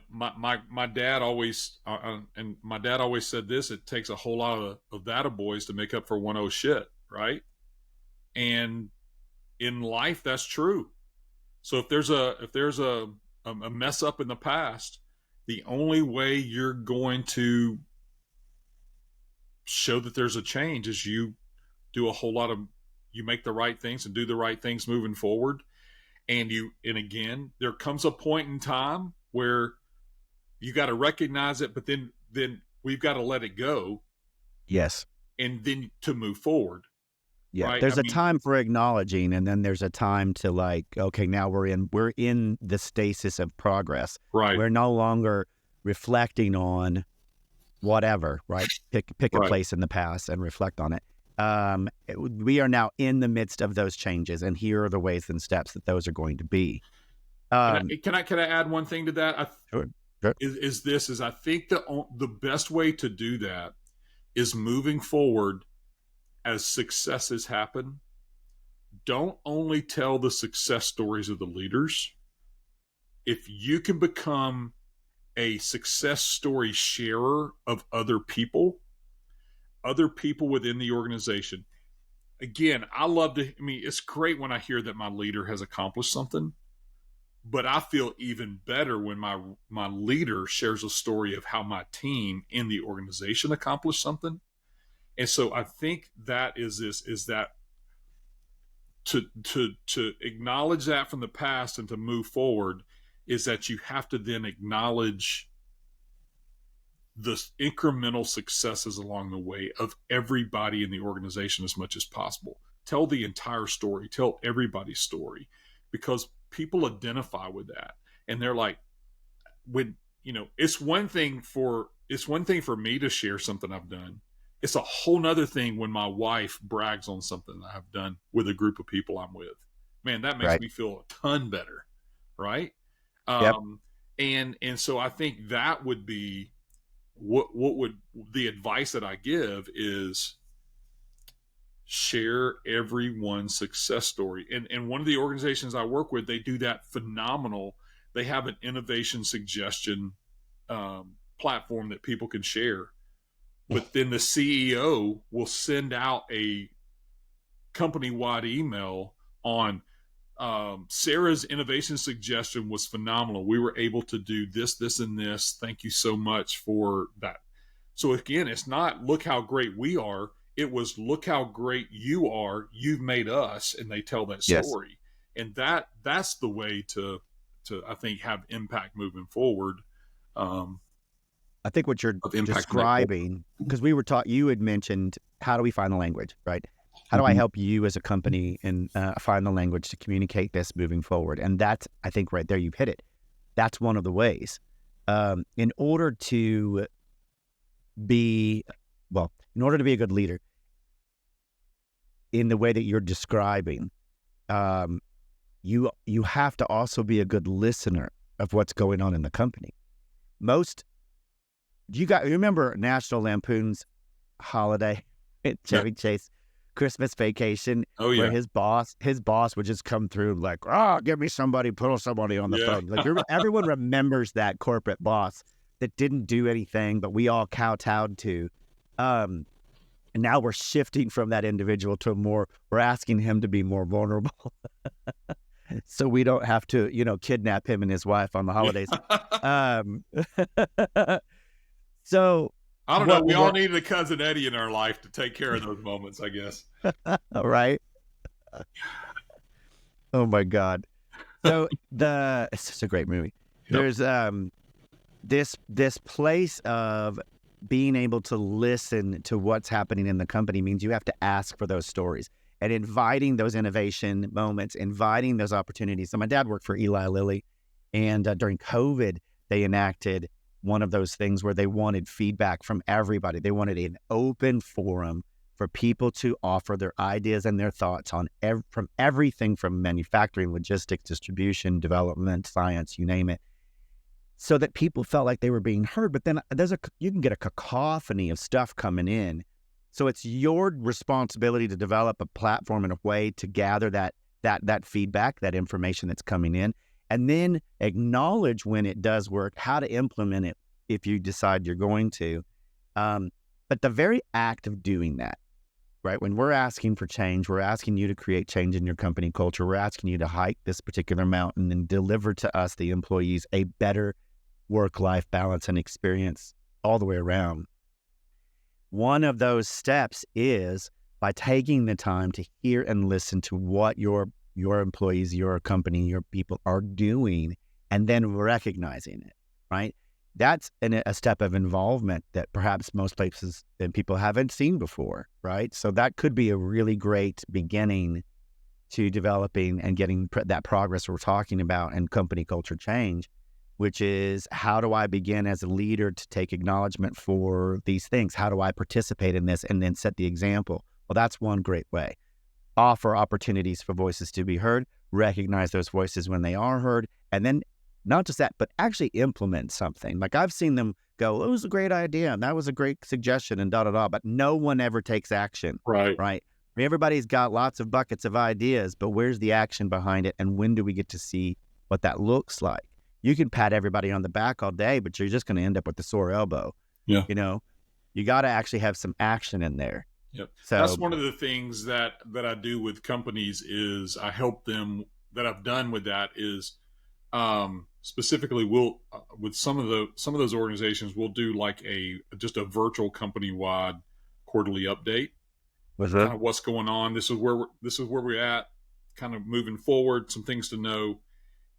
My dad always and my dad always said this: it takes a whole lot of that of boys to make up for one oh shit, right? And in life, that's true. So if there's a mess up in the past, the only way you're going to show that there's a change is do a whole lot of you make the right things and do the right things moving forward. And again, there comes a point in time where you got to recognize it, but then we've got to let it go, Yes. and then to move forward, Yeah. right? I There's a mean, time for acknowledging, and then there's a time to, like, okay, now we're in the stasis of progress. right, We're no longer reflecting on whatever, right? Pick a right. place in the past and reflect on it. We are now in the midst of those changes, and here are the ways and steps that those are going to be. Can I Um, can I can I add one thing to that? sure, Sure. is I think the best way to do that is moving forward as successes happen. Don't only tell the success stories of the leaders. If you can become a success story sharer of other people within the organization. Again, it's great when I hear that my leader has accomplished something, but I feel even better when my leader shares a story of how my team in the organization accomplished something. And so I think that is that to acknowledge that from the past and to move forward is that you have to then acknowledge the incremental successes along the way of everybody in the organization as much as possible. Tell the entire story, tell everybody's story, because people identify with that. And they're like, it's one thing for me to share something I've done. It's a whole nother thing when my wife brags on something that I've done with a group of people I'm with. Man, that makes Right. me feel a ton better, right? Yep. And so I think that would be what would the advice that I give is share everyone's success story. And one of the organizations I work with, they do that phenomenal. They have an innovation suggestion platform that people can share. But then the CEO will send out a company-wide email on Sarah's innovation suggestion was phenomenal. We were able to do this, this, and this. Thank you so much for that. So again, it's not look how great we are. It was look how great you are. You've made us, and they tell that Yes. story. And that's the way to I think have impact moving forward. I think what you're Of impact describing, because we were taught, you had mentioned, how do we find the language, right? How do I Mhm. help you as a company and find the language to communicate this moving forward? And that's, I think right there, you've hit it. That's one of the ways. In order to be, in order to be a good leader, in the way that you're describing, you have to also be a good listener of what's going on in the company. You remember National Lampoon's Holiday, Chevy Chase Christmas Vacation, Oh where yeah. his boss would just come through like, give me somebody, put somebody on the Yeah. phone. Like everyone remembers that corporate boss that didn't do anything, but we all kowtowed to. And now we're shifting from that individual to we're asking him to be more vulnerable. So we don't have to, kidnap him and his wife on the holidays. Um, so I don't know. what We all we're, needed a cousin Eddie in our life to take care of those moments, I guess. right? Oh my God. So it's just a great movie. Yep. There's this place of being able to listen to what's happening in the company means you have to ask for those stories and inviting those innovation moments, inviting those opportunities. So my dad worked for Eli Lilly, and during COVID, they enacted one of those things where they wanted feedback from everybody. They wanted an open forum for people to offer their ideas and their thoughts on from everything from manufacturing, logistics, distribution, development, science, you name it, so that people felt like they were being heard. But then you can get a cacophony of stuff coming in. So it's your responsibility to develop a platform and a way to gather that feedback, that information that's coming in, and then acknowledge when it does work, how to implement it if you decide you're going to. But the very act of doing that, right? When we're asking for change, we're asking you to create change in your company culture. We're asking you to hike this particular mountain and deliver to us, the employees, a better work-life balance and experience all the way around. One of those steps is by taking the time to hear and listen to what your employees, your company, your people are doing, and then recognizing it, right? That's a step of involvement that perhaps most places and people haven't seen before, right? So that could be a really great beginning to developing and getting that progress we're talking about and company culture change, which is, how do I begin as a leader to take acknowledgement for these things? How do I participate in this and then set the example? Well, that's one great way. Offer opportunities for voices to be heard, recognize those voices when they are heard, and then not just that, but actually implement something. Like I've seen them go, it was a great idea and that was a great suggestion and but no one ever takes action, Right. right? Everybody's got lots of buckets of ideas, but where's the action behind it? And when do we get to see what that looks like? You can pat everybody on the back all day, but you're just going to end up with a sore elbow. Yeah. You know, you got to actually have some action in there. Yep. That's So, one of the things that I do with companies is I help them, that I've done with that is specifically we'll with some of those organizations we'll do like just a virtual company wide quarterly update, what's that? kind of what's going on. This is where we're at, kind of moving forward, some things to know.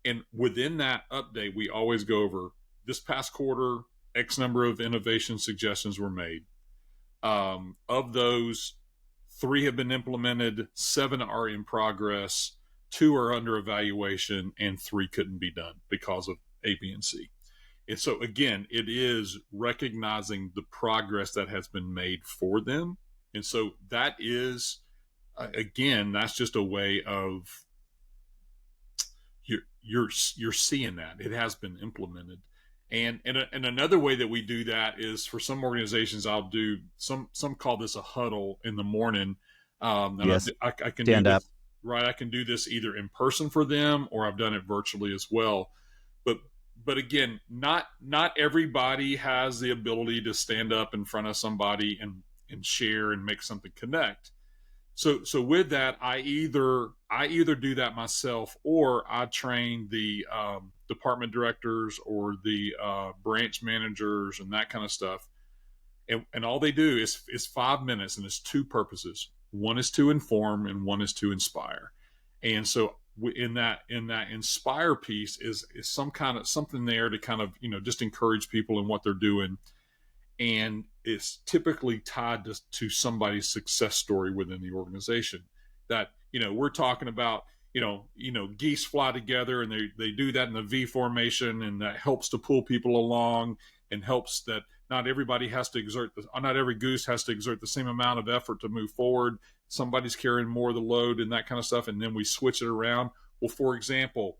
And within that update, we always go over this past quarter, X number of innovation suggestions were made. Of those, 3 have been implemented, 7 are in progress, 2 are under evaluation, and 3 couldn't be done because of A, B, and C. And so, again, it is recognizing the progress that has been made for them. And so that is, again, that's just a way of you're seeing that it has been implemented. And another way that we do that is for some organizations, I'll do some call this a huddle in the morning. And Yes. I can Stand do up. this, right. I can do this either in person for them or I've done it virtually as well. But again, not everybody has the ability to stand up in front of somebody and share and make something connect. So with that, I either do that myself or I train the department directors or the branch managers and that kind of stuff. And all they do is 5 minutes, and it's 2 purposes. One is to inform, and one is to inspire. And so in that inspire piece is some kind of something there to kind of just encourage people in what they're doing, and it's typically tied to somebody's success story within the organization. That we're talking about geese fly together and they do that in the V formation, and that helps to pull people along and helps that not every goose has to exert the same amount of effort to move forward. Somebody's carrying more of the load and that kind of stuff, and then we switch it around. Well, for example,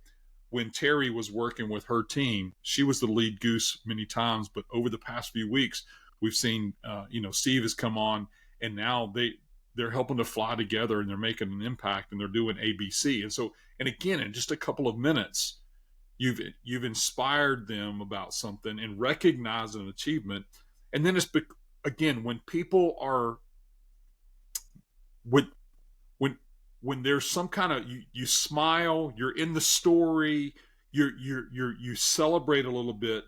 when Terry was working with her team, she was the lead goose many times, but over the past few weeks, we've seen, Steve has come on, and now they're helping to fly together, and they're making an impact, and they're doing ABC. And so, and again, in just a couple of minutes, you've inspired them about something and recognized an achievement. And then again, when people are when when there's some kind of you smile, you're in the story, you celebrate a little bit,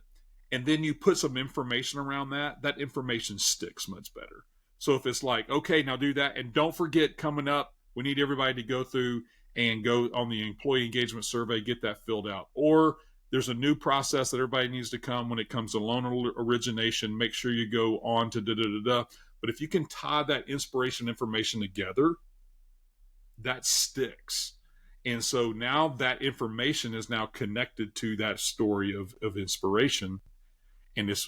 and then you put some information around that information sticks much better. So if it's like, okay, now do that, and don't forget, coming up, we need everybody to go through and go on the employee engagement survey, get that filled out. Or there's a new process that everybody needs to come when it comes to loan origination. Make sure you go on to da-da-da-da. But if you can tie that inspiration information together, that sticks. And so now that information is now connected to that story of inspiration, and it's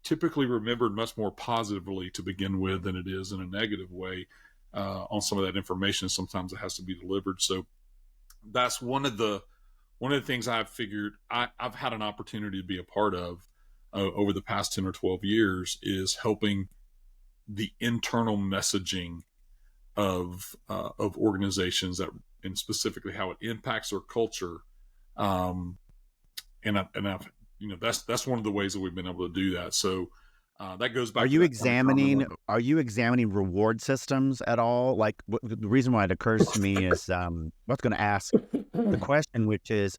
typically remembered much more positively to begin with than it is in a negative way on some of that information. Sometimes it has to be delivered. So that's one of the things I've figured I've had an opportunity to be a part of over the past 10 or 12 years is helping the internal messaging of organizations, that, and specifically how it impacts their culture. And I've that's one of the ways that we've been able to do that. So that goes back. Are you examining reward systems at all? Like the reason why it occurs to me is I was going to ask the question, which is,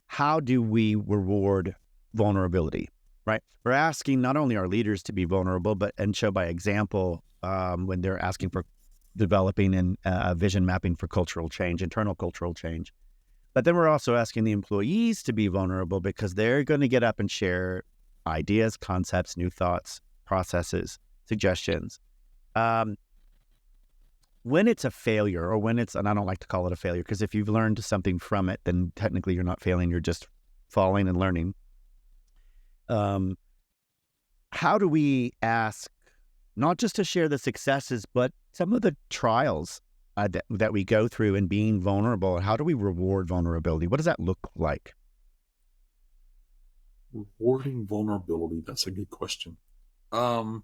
how do we reward vulnerability? Right? We're asking not only our leaders to be vulnerable, but and show by example when they're asking for developing and vision mapping for cultural change, internal cultural change. But then we're also asking the employees to be vulnerable because they're going to get up and share ideas, concepts, new thoughts, processes, suggestions. When it's a failure, or when it's, and I don't like to call it a failure, because if you've learned something from it, then technically you're not failing, you're just falling and learning. How do we ask not just to share the successes, but some of the trials that we go through in being vulnerable? How do we reward vulnerability? What does that look like? Rewarding vulnerability. That's a good question. Um,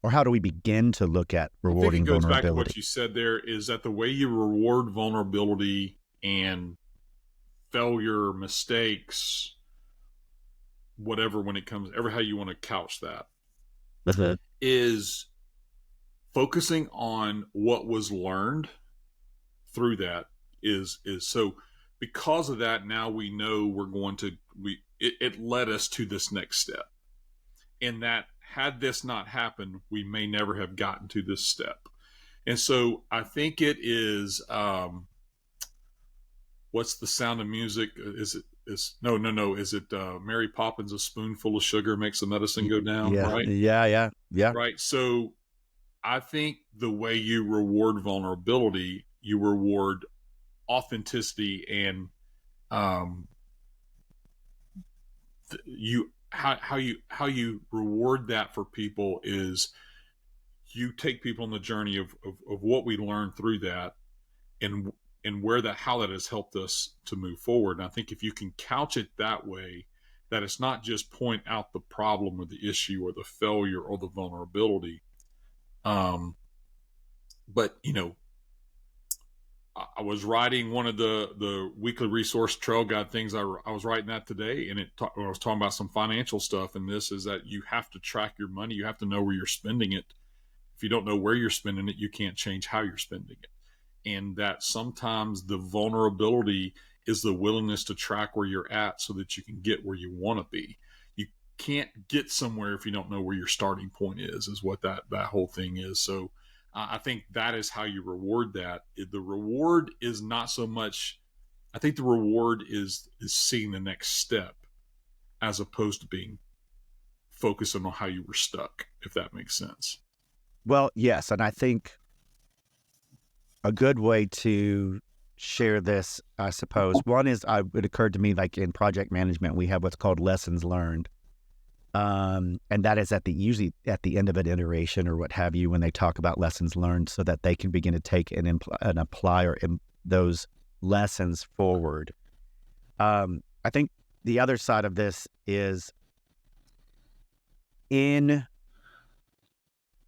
Or how do we begin to look at I think it rewarding goes back to vulnerability? what you said there, is that the way you reward vulnerability and failure, mistakes, whatever, when it comes, ever how you want to couch that, Mhm. is focusing on what was learned through that is so, because of that, now we know we're going to, it led us to this next step. And that, had this not happened, we may never have gotten to this step. And so I think it is, what's the Sound of Music? Is it, is no, is it Mary Poppins, a spoonful of sugar makes the medicine go down, Yeah, right? yeah. Right. So I think the way you reward vulnerability, you reward authenticity, and um, you how you reward that for people is you take people on the journey of what we learned through that, and where that, how that has helped us to move forward. And I think if you can couch it that way, that it's not just point out the problem or the issue or the failure or the vulnerability, um, but I was writing one of the weekly resource trail guide things. I was writing that today, and I was talking about some financial stuff. And this is that you have to track your money. You have to know where you're spending it. If you don't know where you're spending it, you can't change how you're spending it. And that sometimes the vulnerability is the willingness to track where you're at so that you can get where you want to be. You can't get somewhere if you don't know where your starting point is what that whole thing is. So I think that is how you reward that. The reward is not so much, I think the reward is seeing the next step, as opposed to being focused on how you were stuck, if that makes sense. Well, yes, and I think a good way to share this, I suppose, one is, it occurred to me, like in project management, we have what's called lessons learned. And that is usually at the end of an iteration or what have you, when they talk about lessons learned, so that they can begin to take and apply those lessons forward. I think the other side of this is,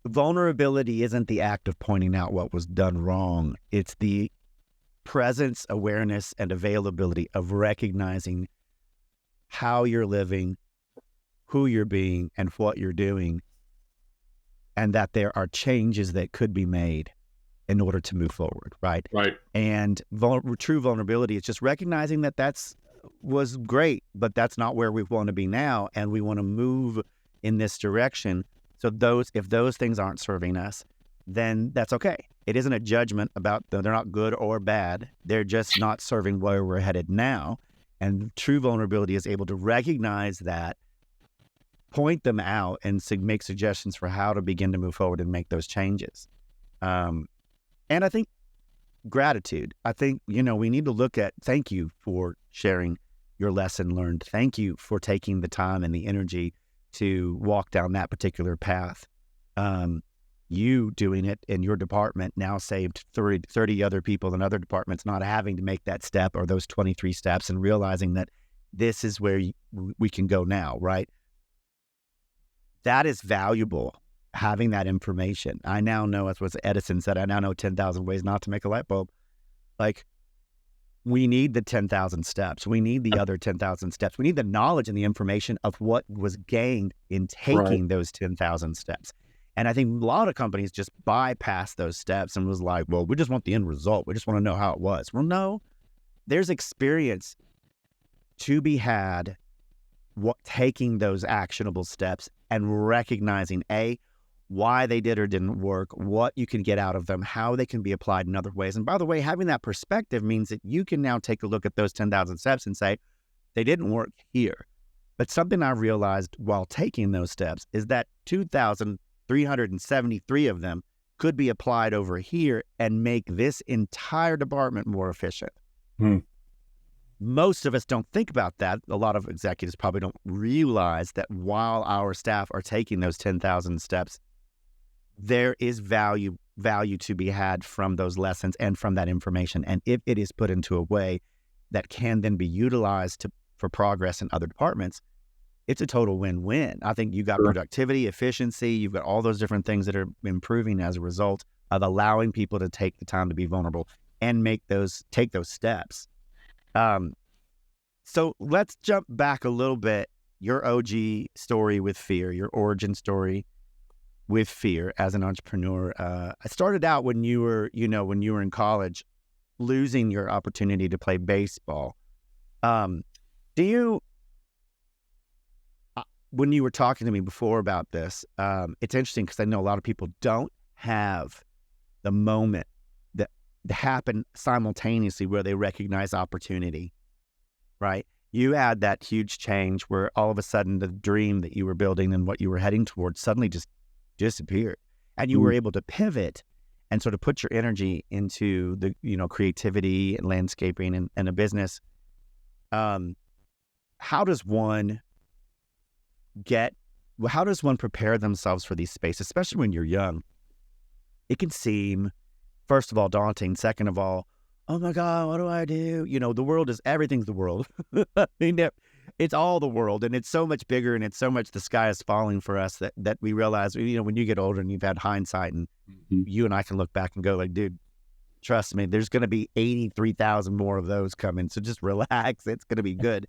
vulnerability isn't the act of pointing out what was done wrong. It's the presence, awareness, and availability of recognizing how you're living, who you're being, and what you're doing, and that there are changes that could be made in order to move forward, right? Right. And true vulnerability is just recognizing that was great, but that's not where we want to be now, and we want to move in this direction. So if those things aren't serving us, then that's okay. It isn't a judgment about them. They're not good or bad. They're just not serving where we're headed now. And true vulnerability is able to recognize that, point them out, and make suggestions for how to begin to move forward and make those changes. And I think gratitude. I think, we need to look at, thank you for sharing your lesson learned. Thank you for taking the time and the energy to walk down that particular path. You doing it in your department now saved 30 other people in other departments not having to make that step, or those 23 steps, and realizing that this is where we can go now, right? That is valuable, having that information. I now know, as what Edison said, I now know 10,000 ways not to make a light bulb. Like, we need the 10,000 steps. We need the other 10,000 steps. We need the knowledge and the information of what was gained in taking those 10,000 steps. And I think a lot of companies just bypass those steps and was like, well, we just want the end result. We just want to know how it was. Well, no, there's experience to be had taking those actionable steps and recognizing, why they did or didn't work, what you can get out of them, how they can be applied in other ways. And by the way, having that perspective means that you can now take a look at those 10,000 steps and say, they didn't work here. But something I realized while taking those steps is that 2,373 of them could be applied over here and make this entire department more efficient. Most of us don't think about that. A lot of executives probably don't realize that while our staff are taking those 10,000 steps, there is value to be had from those lessons and from that information. And if it is put into a way that can then be utilized to for progress in other departments, it's a total win-win. I think you got productivity, efficiency, you've got all those different things that are improving as a result of allowing people to take the time to be vulnerable and take those steps. So let's jump back a little bit. Your OG story with fear, your origin story with fear as an entrepreneur. I started out when you were in college, losing your opportunity to play baseball. Do you, when you were talking to me before about this, it's interesting because I know a lot of people don't have the moment that happen simultaneously where they recognize opportunity, right? You had that huge change where all of a sudden the dream that you were building and what you were heading towards suddenly just disappeared. And you were able to pivot and sort of put your energy into the, creativity and landscaping and a business. How does one prepare themselves for these spaces, especially when you're young? It can seem, first of all, daunting. Second of all, oh my God, what do I do? The world everything's the world. I mean, it's all the world, and it's so much bigger, and it's so much the sky is falling for us that we realize, when you get older and you've had hindsight, and you and I can look back and go like, dude, trust me, there's going to be 83,000 more of those coming. So just relax. It's going to be good.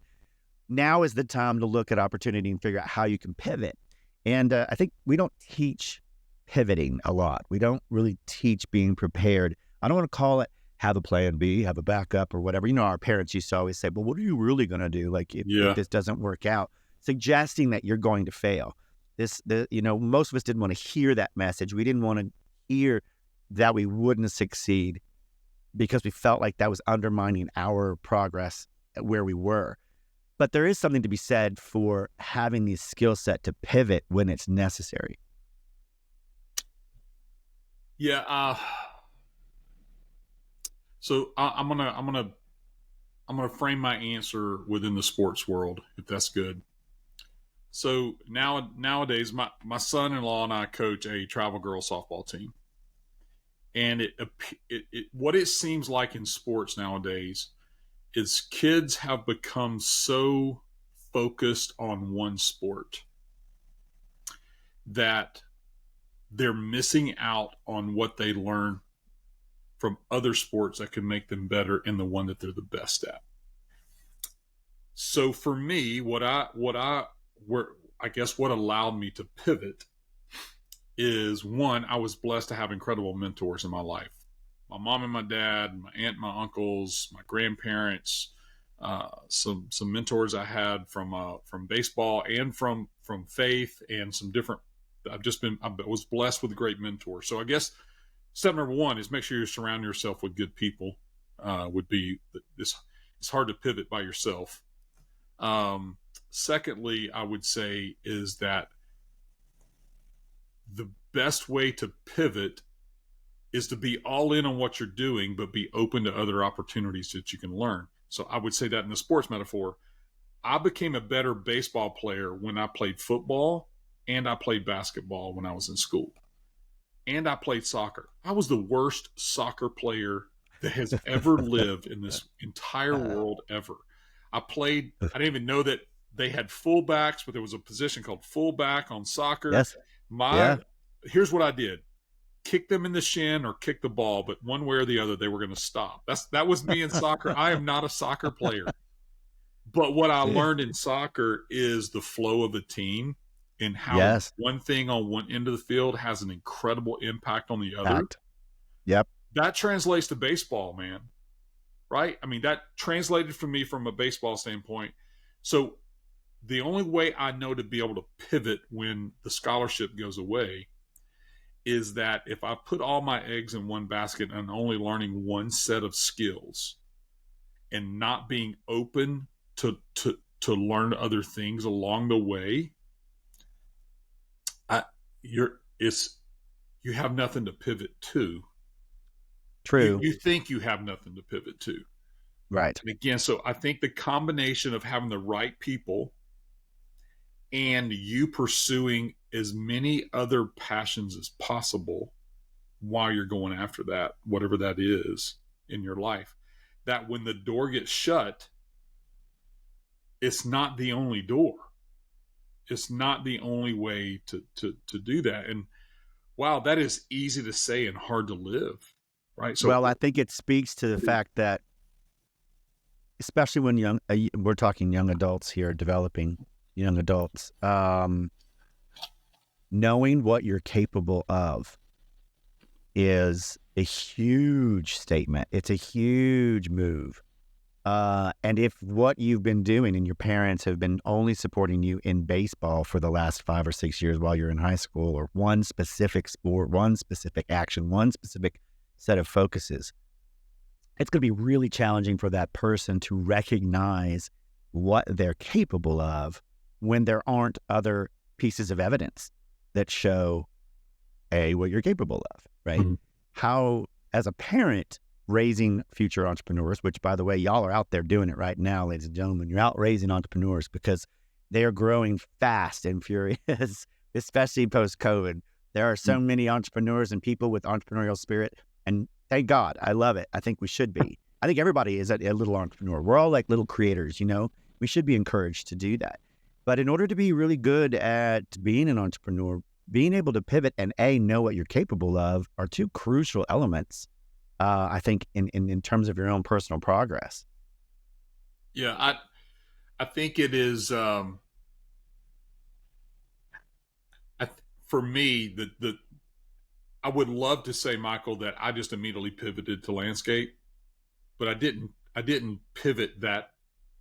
Now is the time to look at opportunity and figure out how you can pivot. And I think we don't teach pivoting a lot. We don't really teach being prepared. I don't want to call it have a plan B, have a backup or whatever. Our parents used to always say, but what are you really going to do? Like if this doesn't work out, suggesting that you're going to fail. Most of us didn't want to hear that message. We didn't want to hear that we wouldn't succeed because we felt like that was undermining our progress at where we were. But there is something to be said for having the skill set to pivot when it's necessary. Yeah. So I'm gonna frame my answer within the sports world, if that's good. So nowadays, my son-in-law and I coach a travel girl softball team, and what it seems like in sports nowadays is kids have become so focused on one sport that they're missing out on what they learn from other sports that can make them better in the one that they're the best at. So for me, what allowed me to pivot is, one, I was blessed to have incredible mentors in my life. My mom and my dad, my aunt, my uncles, my grandparents, some mentors I had from baseball and from faith, and some different. I was blessed with great mentors. So I guess step number one is make sure you surround yourself with good people. It's hard to pivot by yourself. Secondly, I would say is that the best way to pivot is to be all in on what you're doing, but be open to other opportunities that you can learn. So I would say that in the sports metaphor, I became a better baseball player when I played football, and I played basketball when I was in school, and I played soccer. I was the worst soccer player that has ever lived in this entire world ever. I didn't even know that they had fullbacks, but there was a position called fullback on soccer. Yes. Here's what I did. Kick them in the shin or kick the ball, but one way or the other, they were going to stop. That was me in soccer. I am not a soccer player. But what I learned in soccer is the flow of a team and how one thing on one end of the field has an incredible impact on the other. Yep. That translates to baseball, man. Right? I mean, that translated for me from a baseball standpoint. So the only way I know to be able to pivot when the scholarship goes away is that if I put all my eggs in one basket and only learning one set of skills and not being open to learn other things along the way, you have nothing to pivot to. True. You think you have nothing to pivot to. Right. And again, so I think the combination of having the right people and you pursuing as many other passions as possible while you're going after that, whatever that is in your life, that when the door gets shut, it's not the only door. It's not the only way to do that. And wow, that is easy to say and hard to live, right? So Well, I think it speaks to the fact that, especially when we're talking young adults here, developing young adults, knowing what you're capable of is a huge statement. It's a huge move. And if what you've been doing and your parents have been only supporting you in baseball for the last 5 or 6 years while you're in high school, or one specific sport, one specific action, one specific set of focuses, it's going to be really challenging for that person to recognize what they're capable of when there aren't other pieces of evidence that show what you're capable of, right? Mhm. How, as a parent raising future entrepreneurs, which, by the way, y'all are out there doing it right now, ladies and gentlemen, you're out raising entrepreneurs because they are growing fast and furious, especially post-COVID. There are so many entrepreneurs and people with entrepreneurial spirit, and thank God, I love it. I think we should be. I think everybody is a little entrepreneur. We're all like little creators, we should be encouraged to do that. But in order to be really good at being an entrepreneur, being able to pivot and know what you're capable of are two crucial elements, I think, in terms of your own personal progress. Yeah, I think it is. For me, the I would love to say, Michael, that I just immediately pivoted to landscape, but I didn't. I didn't pivot that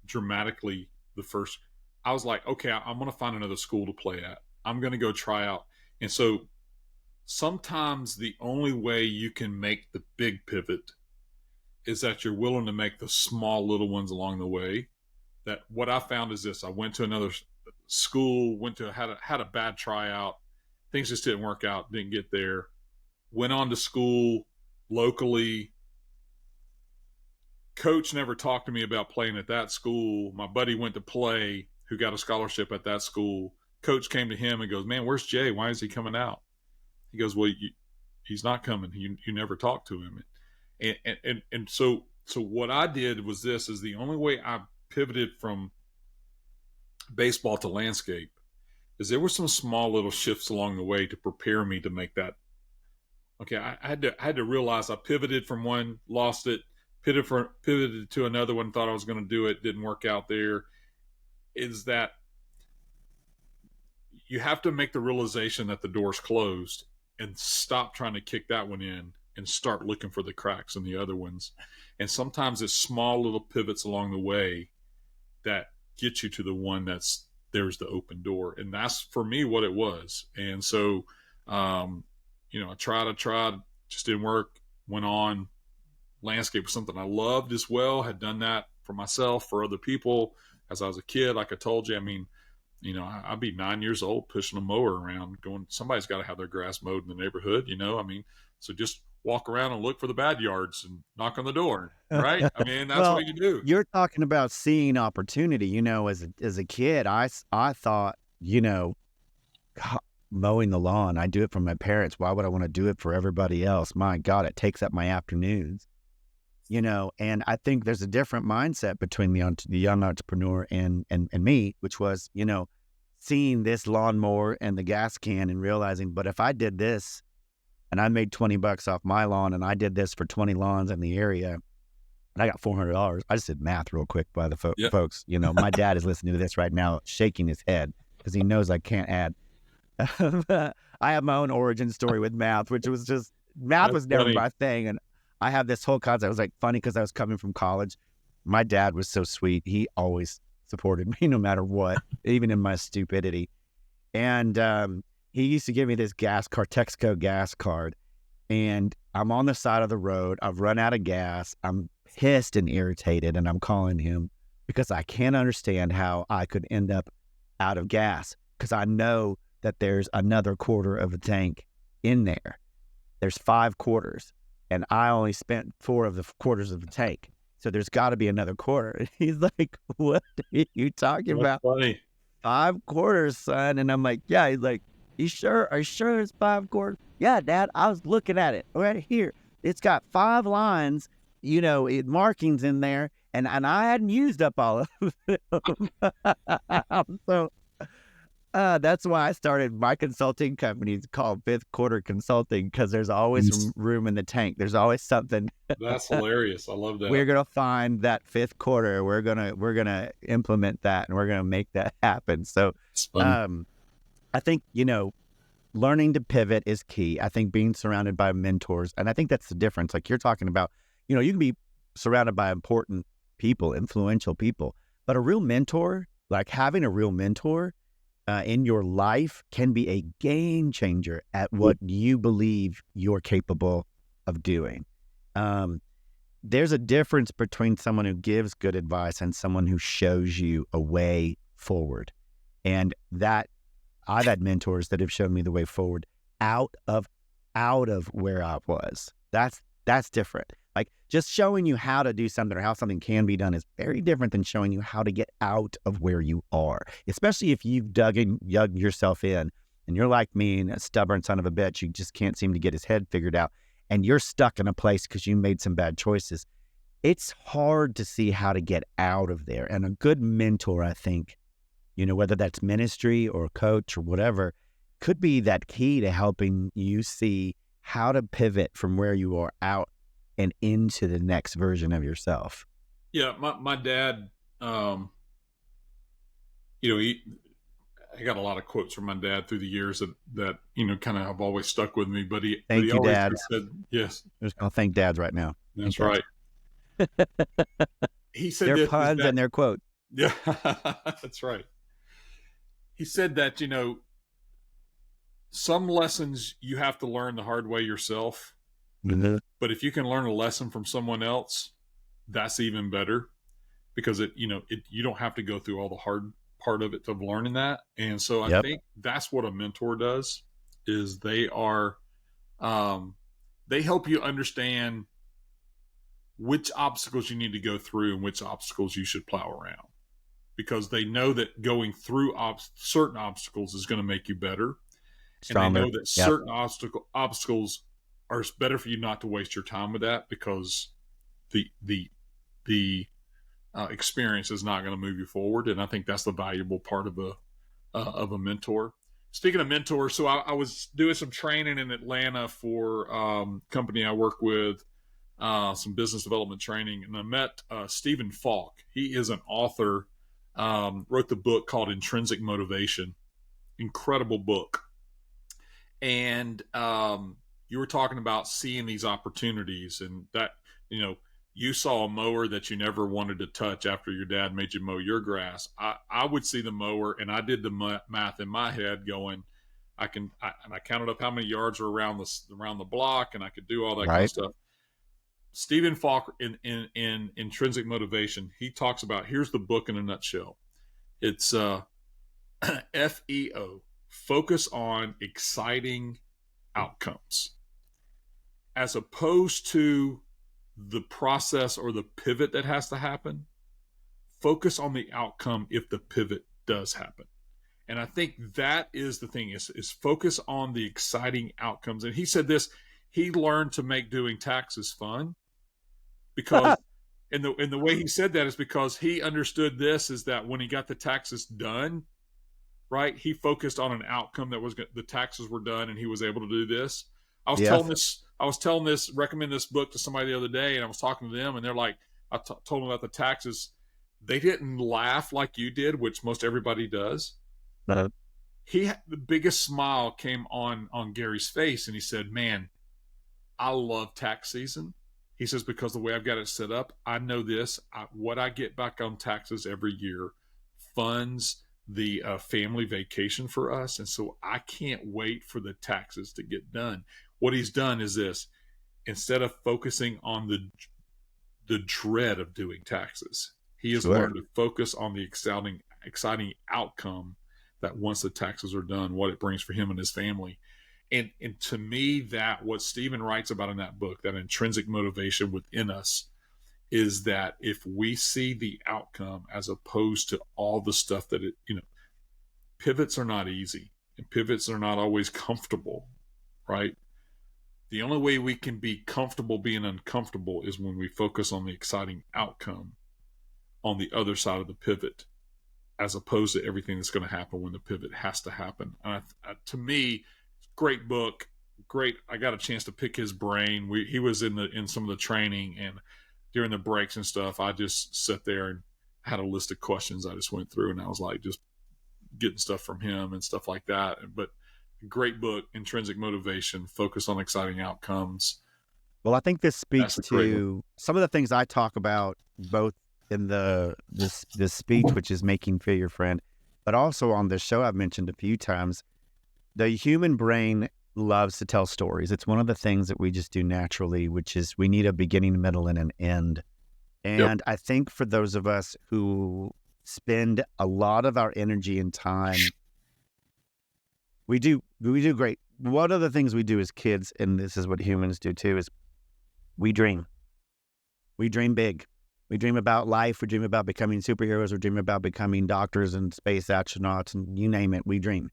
dramatically. The first, I was like, okay, I'm going to find another school to play at. I'm going to go try out. And so sometimes the only way you can make the big pivot is that you're willing to make the small little ones along the way. That what I found is this: I went to another school, had a bad tryout, things just didn't work out, didn't get there. Went on to school locally. Coach never talked to me about playing at that school. My buddy went to play, who got a scholarship at that school. Coach came to him and goes, "Man, where's Jay? Why is he coming out?" He goes, "Well, he's not coming. You never talked to him." And so what I did was this: is the only way I pivoted from baseball to landscape is there were some small little shifts along the way to prepare me to make that. Okay, I had to realize I pivoted from one, lost it, pivoted to another one, thought I was going to do it, didn't work out there. Is that you have to make the realization that the door's closed and stop trying to kick that one in and start looking for the cracks in the other ones. And sometimes it's small little pivots along the way that get you to the one there's the open door. And that's for me what it was. And so, I tried, just didn't work, went on. Landscape was something I loved as well, had done that for myself, for other people as I was a kid. Like I told you, I mean, I'd be 9 years old pushing a mower around going, somebody's got to have their grass mowed in the neighborhood, I mean, so just walk around and look for the bad yards and knock on the door, right? I mean, that's Well, what you do. you're talking about seeing opportunity. As a kid, I thought, mowing the lawn, I do it for my parents. Why would I want to do it for everybody else? My God, it takes up my afternoons. And I think there's a different mindset between the young entrepreneur and me, which was, seeing this lawnmower and the gas can and realizing, but if I did this and I made $20 off my lawn and I did this for 20 lawns in the area and I got $400, I just did math real quick by the Yep. folks. My dad is listening to this right now, shaking his head because he knows I can't add. I have my own origin story with math, which was just, math was never my thing. And I have this whole concept. It was like funny because I was coming from college. My dad was so sweet. He always supported me no matter what, even in my stupidity. And he used to give me this Texaco gas card. And I'm on the side of the road. I've run out of gas. I'm pissed and irritated. And I'm calling him because I can't understand how I could end up out of gas because I know that there's another quarter of a tank in there. There's 5 quarters. And I only spent 4 of the quarters of the tank. So there's got to be another quarter. And he's like, what are you talking about? Funny. 5 quarters, son. And I'm like, yeah. He's like, are you sure it's 5 quarters? Yeah, Dad, I was looking at it right here. It's got 5 lines, markings in there. and I hadn't used up all of them. So that's why I started my consulting company. It's called Fifth Quarter Consulting, because there's always room in the tank. There's always something. That's hilarious. I love that. We're gonna find that fifth quarter. We're gonna implement that, and we're gonna make that happen. So, It's funny. I think, learning to pivot is key. I think being surrounded by mentors, and I think that's the difference. Like you're talking about, you can be surrounded by important people, influential people, but a real mentor, like having a real mentor in your life, can be a game changer at what you believe you're capable of doing. There's a difference between someone who gives good advice and someone who shows you a way forward. And that I've had mentors that have shown me the way forward out of where I was. That's different. Like just showing you how to do something or how something can be done is very different than showing you how to get out of where you are, especially if you've dug yourself in and you're like me and a stubborn son of a bitch who just can't seem to get his head figured out, and you're stuck in a place because you made some bad choices. It's hard to see how to get out of there. And a good mentor, I think, whether that's ministry or coach or whatever, could be that key to helping you see how to pivot from where you are out and into the next version of yourself. Yeah, my dad, I got a lot of quotes from my dad through the years that kind of have always stuck with me. But he Thank you, always dads. said, yes, I'm just gonna thank dads right now. that's right. He said Their puns and their quotes. Yeah, that's right. He said that some lessons you have to learn the hard way yourself. Mm-hmm. But if you can learn a lesson from someone else, that's even better, because you don't have to go through all the hard part of it of learning that. And so I think that's what a mentor does, is they are, they help you understand which obstacles you need to go through and which obstacles you should plow around, because they know that going through certain obstacles is going to make you better. Stronger. And they know that certain obstacles are better for you not to waste your time with that, because the experience is not going to move you forward. And I think that's the valuable part of a mentor. Speaking of mentors, so I was doing some training in Atlanta for company I work with, some business development training, and I met Stephen Falk. He is an author, wrote the book called Intrinsic Motivation. Incredible book. And you were talking about seeing these opportunities, and that, you saw a mower that you never wanted to touch after your dad made you mow your grass. I would see the mower, and I did the math in my head going, I counted up how many yards were around the block, and I could do all that kind of stuff. Stephen Falk in Intrinsic Motivation, he talks about, here's the book in a nutshell. It's FEO, focus on exciting outcomes, as opposed to the process or the pivot that has to happen. Focus on the outcome if the pivot does happen. And I think that is the thing, is focus on the exciting outcomes. And he said this, he learned to make doing taxes fun, because and the way he said that is because he understood this, is that when he got the taxes done, right, he focused on an outcome that was the taxes were done, and he was able to do this. I was telling this, recommend this book to somebody the other day, and I was talking to them, and they're like, I told them about the taxes. They didn't laugh like you did, which most everybody does. Uh-huh. The biggest smile came on Gary's face, and he said, man, I love tax season. He says, because the way I've got it set up, I know this, what I get back on taxes every year funds the family vacation for us. And so I can't wait for the taxes to get done. What he's done is this: instead of focusing on the dread of doing taxes, he has learned to focus on the exciting outcome that once the taxes are done, what it brings for him and his family. And to me, that what Stephen writes about in that book, that intrinsic motivation within us, is that if we see the outcome as opposed to all the stuff that pivots are not easy, and pivots are not always comfortable, right? The only way we can be comfortable being uncomfortable is when we focus on the exciting outcome on the other side of the pivot, as opposed to everything that's going to happen when the pivot has to happen. And to me, great book, great. I got a chance to pick his brain. He was in some of the training, and during the breaks and stuff, I just sat there and had a list of questions I just went through, and I was like just getting stuff from him and stuff like that. But great book, Intrinsic Motivation, Focus on Exciting Outcomes. Well, I think this speaks That's a great to some of the things I talk about, both in this speech, which is making fear your friend, but also on this show I've mentioned a few times. The human brain loves to tell stories. It's one of the things that we just do naturally, which is we need a beginning, middle, and an end. And Yep. I think for those of us who spend a lot of our energy and time, we do great. One of the things we do as kids, and this is what humans do too, is we dream. We dream big. We dream about life. We dream about becoming superheroes. We dream about becoming doctors and space astronauts, and you name it, we dream.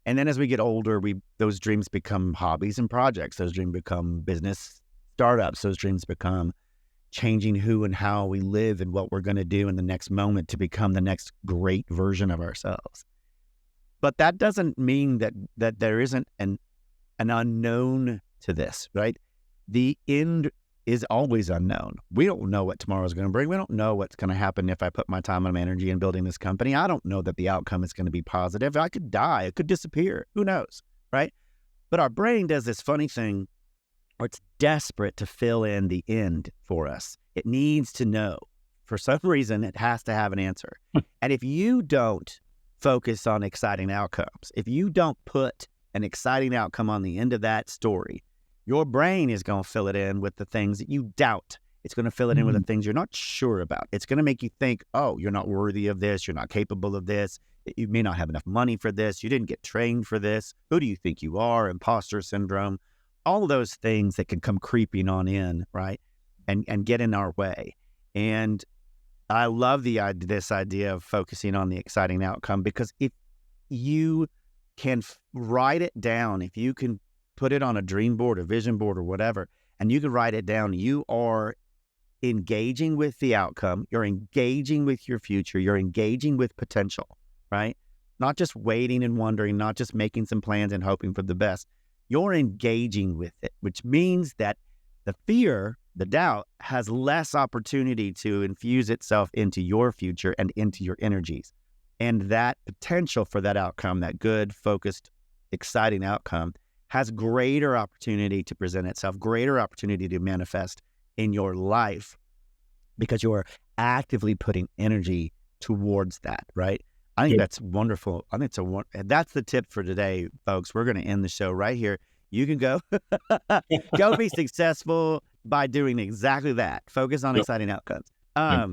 And then as we get older, those dreams become hobbies and projects. Those dreams become business startups. Those dreams become changing who and how we live and what we're going to do in the next moment to become the next great version of ourselves. But that doesn't mean that there isn't an unknown to this, right? The end is always unknown. We don't know what tomorrow's going to bring. We don't know what's going to happen if I put my time and my energy in building this company. I don't know that the outcome is going to be positive. I could die. It could disappear. Who knows, right? But our brain does this funny thing where it's desperate to fill in the end for us. It needs to know. For some reason, it has to have an answer. And if you don't focus on exciting outcomes, if you don't put an exciting outcome on the end of that story, your brain is going to fill it in with the things that you doubt. It's going to fill it in with the things you're not sure about. It's going to make you think, oh, you're not worthy of this. You're not capable of this. You may not have enough money for this. You didn't get trained for this. Who do you think you are? Imposter syndrome. All of those things that can come creeping on in, right? And get in our way. And I love this idea of focusing on the exciting outcome, because if you can write it down, if you can put it on a dream board, a vision board, or whatever, and you can write it down, you are engaging with the outcome. You're engaging with your future. You're engaging with potential, right? Not just waiting and wondering, not just making some plans and hoping for the best. You're engaging with it, which means that the fear, the doubt, has less opportunity to infuse itself into your future and into your energies. And that potential for that outcome, that good, focused, exciting outcome, has greater opportunity to present itself, greater opportunity to manifest in your life, because you are actively putting energy towards that, right? I think that's wonderful. I think that's the tip for today, folks. We're going to end the show right here. You can go be successful by doing exactly that. Focus on exciting outcomes. I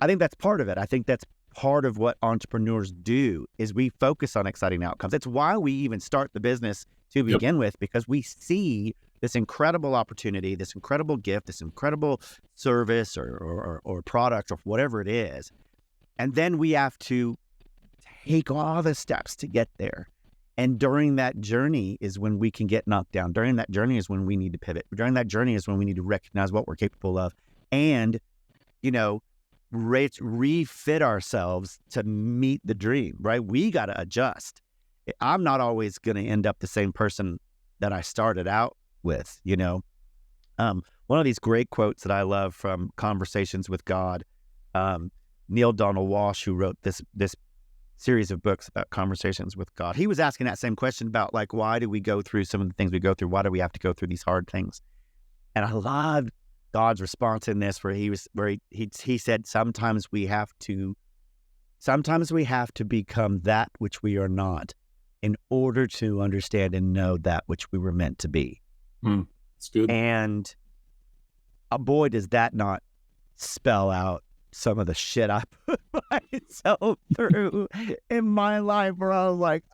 think that's part of it. I think that's part of what entrepreneurs do, is we focus on exciting outcomes. It's why we even start the business to begin with, because we see this incredible opportunity, this incredible gift, this incredible service or product or whatever it is. And then we have to take all the steps to get there. And during that journey is when we can get knocked down. During that journey is when we need to pivot. During that journey is when we need to recognize what we're capable of and, refit ourselves to meet the dream, right? We got to adjust. I'm not always going to end up the same person that I started out with, One of these great quotes that I love from Conversations with God, Neil Donald Walsh, who wrote this series of books about conversations with God. He was asking that same question about, like, why do we go through some of the things we go through? Why do we have to go through these hard things? And I loved God's response in this, where he said, sometimes we have to become that which we are not in order to understand and know that which we were meant to be. That's good. And boy, does that not spell out some of the shit I put myself through in my life, where I was like,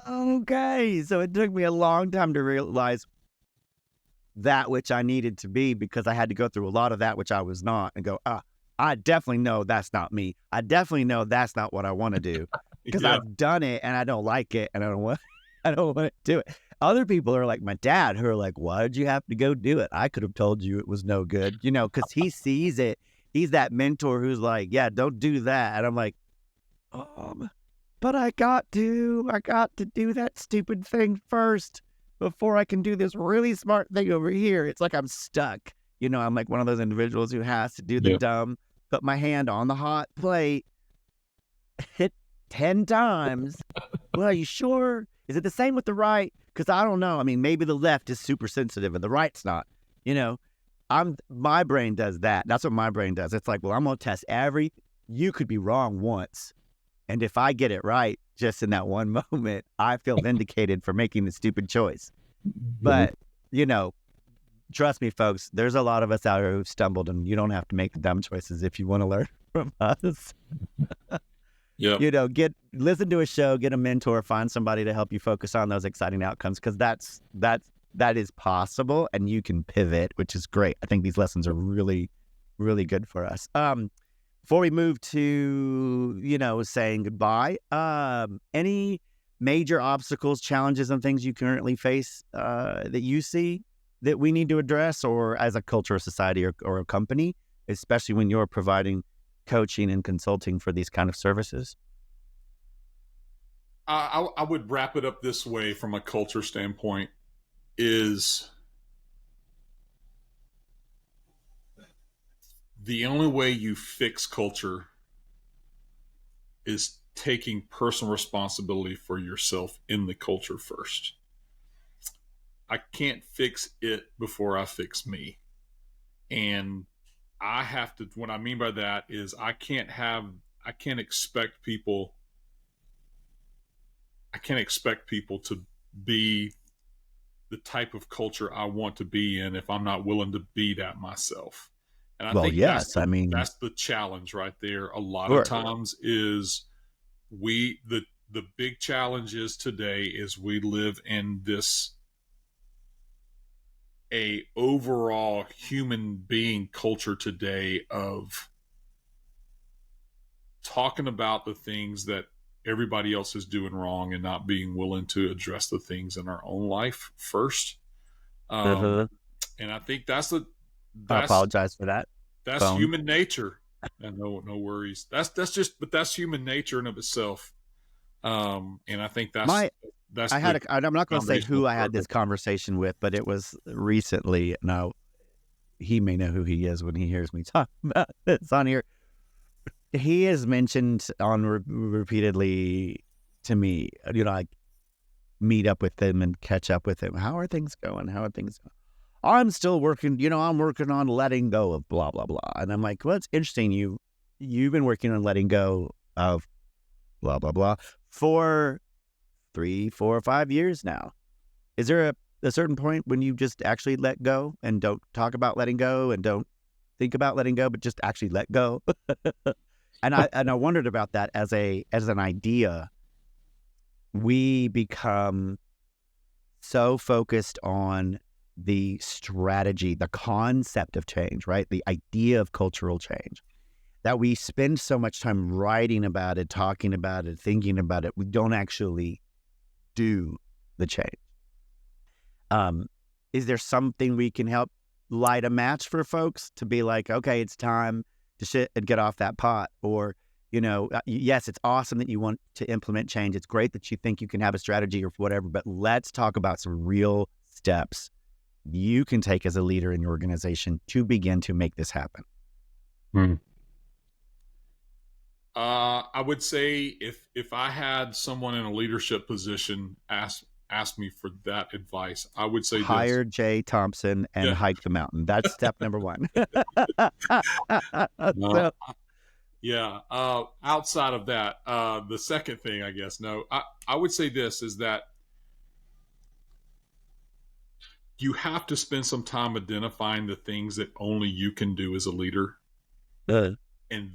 okay. So it took me a long time to realize that which I needed to be, because I had to go through a lot of that which I was not, and go, I definitely know that's not me. I definitely know that's not what I want to do, because I've done it and I don't like it, and I don't want to do it. Other people are like my dad, who are like, why did you have to go do it? I could have told you it was no good, because he sees it. he's that mentor who's like, yeah, don't do that. And I'm like, but I got to do that stupid thing first before I can do this really smart thing over here. It's like I'm stuck. I'm like one of those individuals who has to do the Yeah. dumb, put my hand on the hot plate, hit 10 times. Well, are you sure? Is it the same with the right? Because I don't know. I mean, maybe the left is super sensitive and the right's not. My brain does that. That's what my brain does. It's like, well, I'm gonna test you could be wrong once. And if I get it right, just in that one moment, I feel vindicated for making the stupid choice. But, trust me, folks, there's a lot of us out here who've stumbled, and you don't have to make the dumb choices if you want to learn from us. Yeah. Listen to a show, get a mentor, find somebody to help you focus on those exciting outcomes, because that is possible, and you can pivot, which is great. I think these lessons are really, really good for us. Before we move to, saying goodbye, any major obstacles, challenges, and things you currently face that you see that we need to address, or as a culture, or society, or a company, especially when you're providing coaching and consulting for these kind of services? I would wrap it up this way from a culture standpoint is the only way you fix culture is taking personal responsibility for yourself in the culture first. I can't fix it before I fix me. And I have to, what I mean by that is I can't expect people to be the type of culture I want to be in if I'm not willing to be that myself. And I Well, think yes, I mean, that's the challenge right there. A lot sure. of times is the big challenge is today is we live in a overall human being culture today of talking about the things that everybody else is doing wrong and not being willing to address the things in our own life first. Uh-huh. And I think I that's apologize for that. that's Phone. human nature. And no worries. That's human nature in of itself. And I think I'm not going to say who I had this conversation with, but it was recently. Now, he may know who he is when he hears me talk about this on here. He has mentioned repeatedly to me, I meet up with him and catch up with him. How are things going? I'm still working, I'm working on letting go of blah, blah, blah. And I'm like, well, it's interesting. You've been working on letting go of blah, blah, blah for 3, 4, or 5 years now. Is there a certain point when you just actually let go and don't talk about letting go and don't think about letting go, but just actually let go? And I wondered about that as an idea. We become so focused on the strategy, the concept of change, right? The idea of cultural change, that we spend so much time writing about it, talking about it, thinking about it. We don't actually do the change. Is there something we can help light a match for folks to be like, okay, it's time to shit and get off that pot? Or, yes, it's awesome that you want to implement change. It's great that you think you can have a strategy or whatever, but let's talk about some real steps you can take as a leader in your organization to begin to make this happen. I would say if I had someone in a leadership position ask me for that advice, I would say hire Jay Thompson and hike the mountain. That's step number 1. Outside of that, the second thing, I guess, I would say this is that you have to spend some time identifying the things that only you can do as a leader. And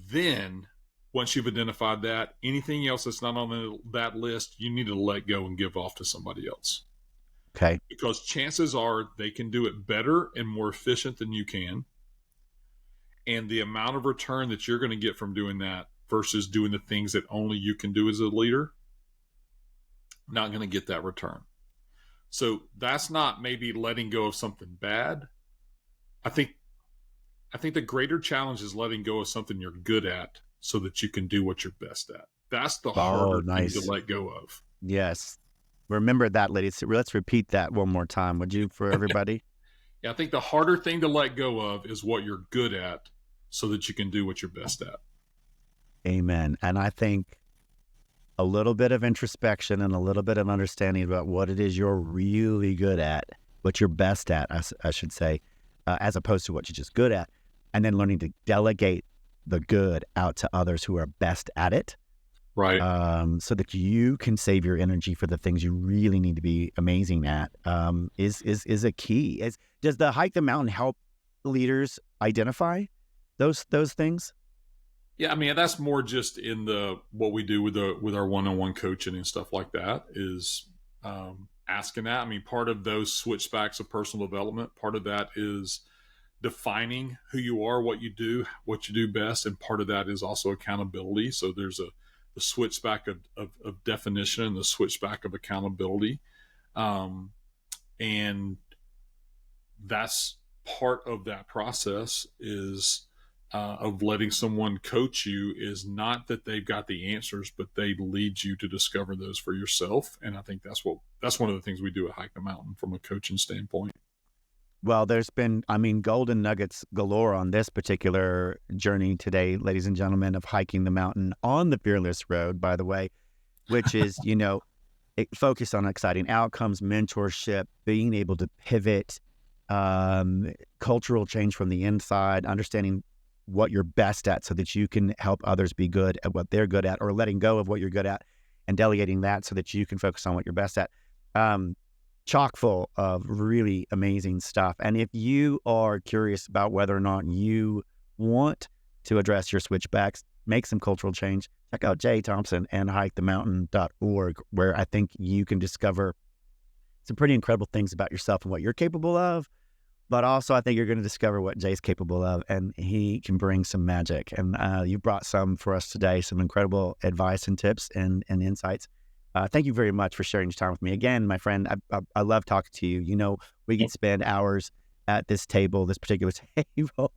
then once you've identified that, anything else that's not on that list, you need to let go and give off to somebody else. Okay. Because chances are they can do it better and more efficient than you can. And the amount of return that you're going to get from doing that versus doing the things that only you can do as a leader, not going to get that return. So that's not maybe letting go of something bad. I think I think the greater challenge is letting go of something you're good at so that you can do what you're best at. That's the Oh, harder thing to nice. let go of. Yes. Remember that, ladies. Let's repeat that one more time, would you, for everybody? Yeah, I think the harder thing to let go of is what you're good at so that you can do what you're best at. Amen. And I think a little bit of introspection and a little bit of understanding about what it is you're really good at, what you're best at, I should say, as opposed to what you're just good at, and then learning to delegate the good out to others who are best at it, Right. so that you can save your energy for the things you really need to be amazing at, is a key. Does the Hike the Mountain help leaders identify those things? Yeah, I mean that's more just in the what we do with our one-on-one coaching and stuff like that is asking that. I mean, part of those switchbacks of personal development, part of that is defining who you are, what you do best, and part of that is also accountability. So there's the switchback of definition and the switchback of accountability, and that's part of that process is of letting someone coach you is not that they've got the answers, but they lead you to discover those for yourself. And I think that's one of the things we do at Hike the Mountain from a coaching standpoint. Well, there's been, golden nuggets galore on this particular journey today, ladies and gentlemen, of hiking the mountain on the Fearless Road, by the way, which is, focus on exciting outcomes, mentorship, being able to pivot, cultural change from the inside, understanding what you're best at so that you can help others be good at what they're good at, or letting go of what you're good at and delegating that so that you can focus on what you're best at. Chock full of really amazing stuff. And if you are curious about whether or not you want to address your switchbacks, make some cultural change, check out Jay Thompson and hikethemountainorg, where I think you can discover some pretty incredible things about yourself and what you're capable of. But also, I think you're going to discover what Jay's capable of, and he can bring some magic. And you brought some for us today, some incredible advice and tips and insights. Thank you very much for sharing your time with me. Again, my friend, I love talking to you. We could spend hours at this particular table,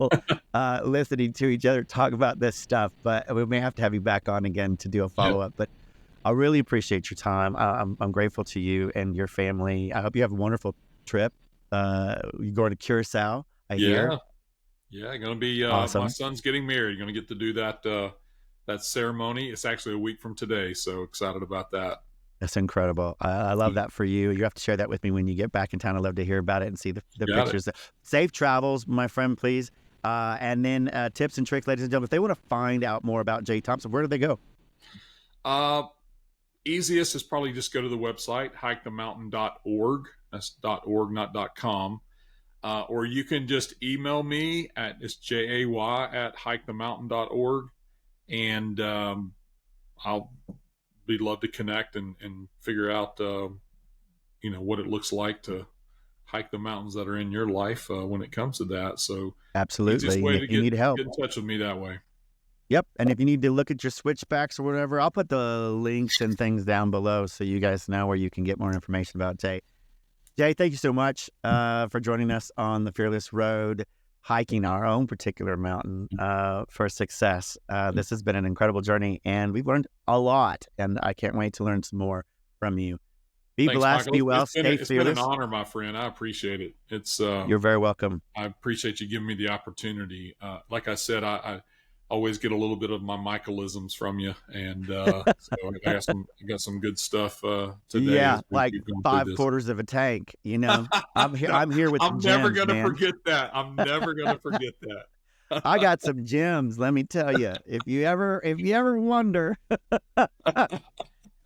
listening to each other talk about this stuff, but we may have to have you back on again to do a follow-up. But I really appreciate your time. I'm grateful to you and your family. I hope you have a wonderful trip. You're going to Curacao, I hear. Yeah, going to be Awesome. my son's getting married. Going to get to do that ceremony. It's actually a week from today, so excited about that. That's incredible. I love that for you. You have to share that with me when you get back in town. I'd love to hear about it and see the pictures. Safe travels, my friend, please. And then tips and tricks, ladies and gentlemen. If they want to find out more about Jay Thompson, where do they go? Easiest is probably just go to the website, hikethemountainorg. That's .org, not .com. Or you can just email me it's jay@hikethemountainorg, and I'll be love to connect and figure out what it looks like to hike the mountains that are in your life when it comes to that. So absolutely, way if you need help, get in touch with me that way. Yep. And if you need to look at your switchbacks or whatever, I'll put the links and things down below so you guys know where you can get more information about Jay. Jay, thank you so much for joining us on the Fearless Road, hiking our own particular mountain for success. This has been an incredible journey, and we've learned a lot, and I can't wait to learn some more from you. Thanks, blessed, Michael. Be well, stay fearless. It's been an honor, my friend. I appreciate it. You're very welcome. I appreciate you giving me the opportunity. Like I said, I always get a little bit of my Michaelisms from you, and so I got some good stuff today. Yeah, like 5 quarters of a tank. I'm here with. I'm never gonna forget that. I'm never gonna forget that. I got some gems, let me tell you. If you ever wonder.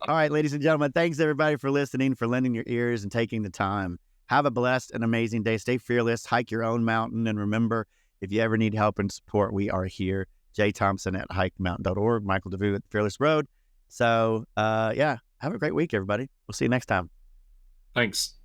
All right, ladies and gentlemen, thanks everybody for listening, for lending your ears and taking the time. Have a blessed and amazing day. Stay fearless, hike your own mountain, and remember, if you ever need help and support, we are here. Jay Thompson at hikethemountainorg, Michael DeVue at the Fearless Road. So, have a great week, everybody. We'll see you next time. Thanks.